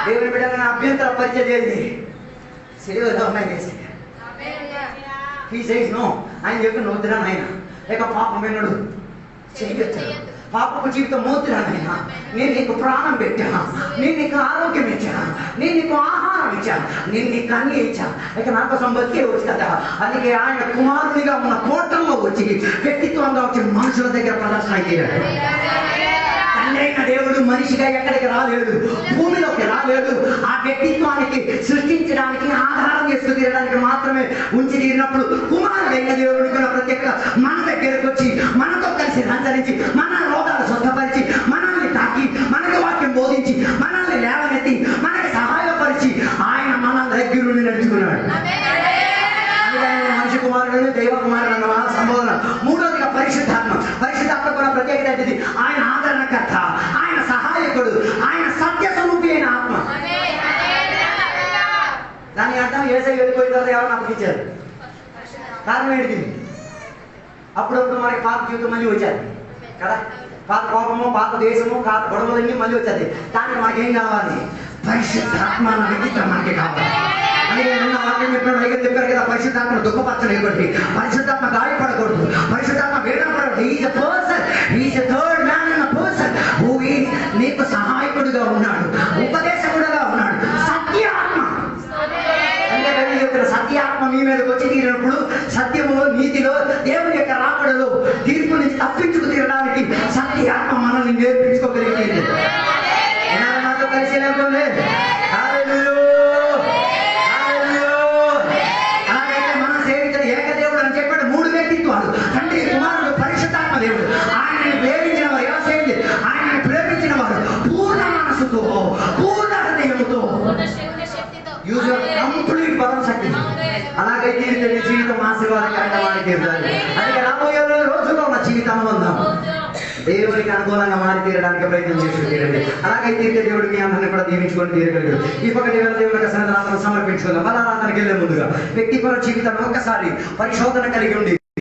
B: దేవుని బిడ్డలను అభ్యంతర పరిచయం చేయండి. సిలువలో ఉన్నాయి నో ఆయన చెప్పి నోతురా నాయన, లేక పాపం వినడు చెయ్యొచ్చు, పాపపు జీవితం మోతురా నాయన. నేను నీకు ప్రాణం పెట్టా, నేను నీకు ఆరోగ్యం ఇచ్చా, నేను నీకు ఆహారం ఇచ్చా, నేను నీకు అన్ని ఇచ్చా, ఇక నా కోసం బతికే వచ్చు కదా. అందుకే ఆయన కుమారునిగా ఉన్న కోటల్లో వచ్చి వ్యక్తిత్వంగా వచ్చి మనుషుల దగ్గర ప్రదర్శన అయ్యాడు. తండ్రైన దేవుడు మనిషిగా ఎక్కడికి రాలేడు, భూమిలోకి రాలేడు. ఆ వ్యక్తిత్వానికి సృష్టించడానికి, ఆధారం చేసుకు తీరడానికి మాత్రమే ఉంచి తీరినప్పుడు కుమారుడైన దేవుడు కూడా ప్రత్యేక మన దగ్గరకు వచ్చి మనతో కలిసి సంచరించి మన రోగాలు స్వస్థపరిచి మనల్ని తాకి మనకి వాక్యం బోధించి మనల్ని లేవనెత్తి మనకి సహాయపరిచి ఆయన మన దగ్గర నుండి నడుచుకున్నాడు. మనిషి కుమారుడు, దైవ కుమారుడు అన్న సంబోధన. మూడోదిగా పరిశుద్ధాత్మ. పరిశుద్ధాత్మ కూడా ప్రత్యేకత ఏంటిది? ఆయన ఆదరణకర్త, ఆయన సహాయకుడు, ఆయన సత్య స్వరూపి అయిన ఆత్మ. దాని అర్థం యేసయ్య వెళ్ళిపోయిన తర్వాత ఎవరిని అప్పగించారు? కారణం ఏంటిది? అప్పుడప్పుడు మనకి పాత జీవితం మళ్ళీ వచ్చేది కదా, పాత కోపము, పాత దేశము, పాత గొడవలన్నీ మళ్ళీ వచ్చేది. దానికి మనకేం కావాలి? పరిశుద్ధాత్మ అన్న వ్యక్తిత్వం మనకి కావాలి. అందుకే నిన్న వాక్యం చెప్పాడు, అయితే చెప్పారు కదా, పరిశుద్ధాత్మ దుఃఖపరచలేకూడదు, పరిశుద్ధాత్మ గాయపడకూడదు, పరిశుద్ధాత్మ వేదనపడకూడదు. Is a person, is a third man in a person who is నీకు సహాయకుడిగా ఉన్నాడు, ఉపదేశకుడుగా ఉన్నాడు, సత్యాత్మ. అంటే చెప్తారు, సత్యాత్మ మీ మీదకి వచ్చి తీరినప్పుడు సత్యములో, నీతిలో, దేవుని యొక్క రాకడలో తీర్పు నుంచి తప్పించుకు తీరడానికి సత్యాత్మ మనల్ని నేర్పించుకోగలిగింది. నాతో కలిసి లేకపోతే ఏకదేవుడు అని చెప్పాడు. మూడు వ్యక్తిత్వాలు, తండ్రి, కుమారుడు, పరిశుద్ధాత్మ దేవుడు. ఆయనని ప్రేమించిన వారు ఎలా చేయండి? ఆయనని ప్రేమించిన వారు పూర్ణ మనసుతో, పూర్ణ హృదయముతో, యూజ్ యువర్ కంప్లీట్ పదం శక్తి. అలాగైతే నీ జీవితం ఆశీర్వాదకరంగా మారితీరుతుంది. అందుకే రాబోయే రోజుల్లో ఉన్న జీవితం ఉందాం దేవునికి అనుకూలంగా మారి తీరడానికి ప్రయత్నం చేస్తుంది. అలాగైతే దేవుడు మీ అందరిని కూడా దీవించుకొని తీరగలిగాడు. ఈ పక్క దేవుడికి సన్నిధానం సమర్పించుకుందాం. బలారాధనకి వెళ్ళే ముందుగా వ్యక్తిగత జీవితాన్ని ఒక్కసారి పరిశోధన కలిగి ఉండి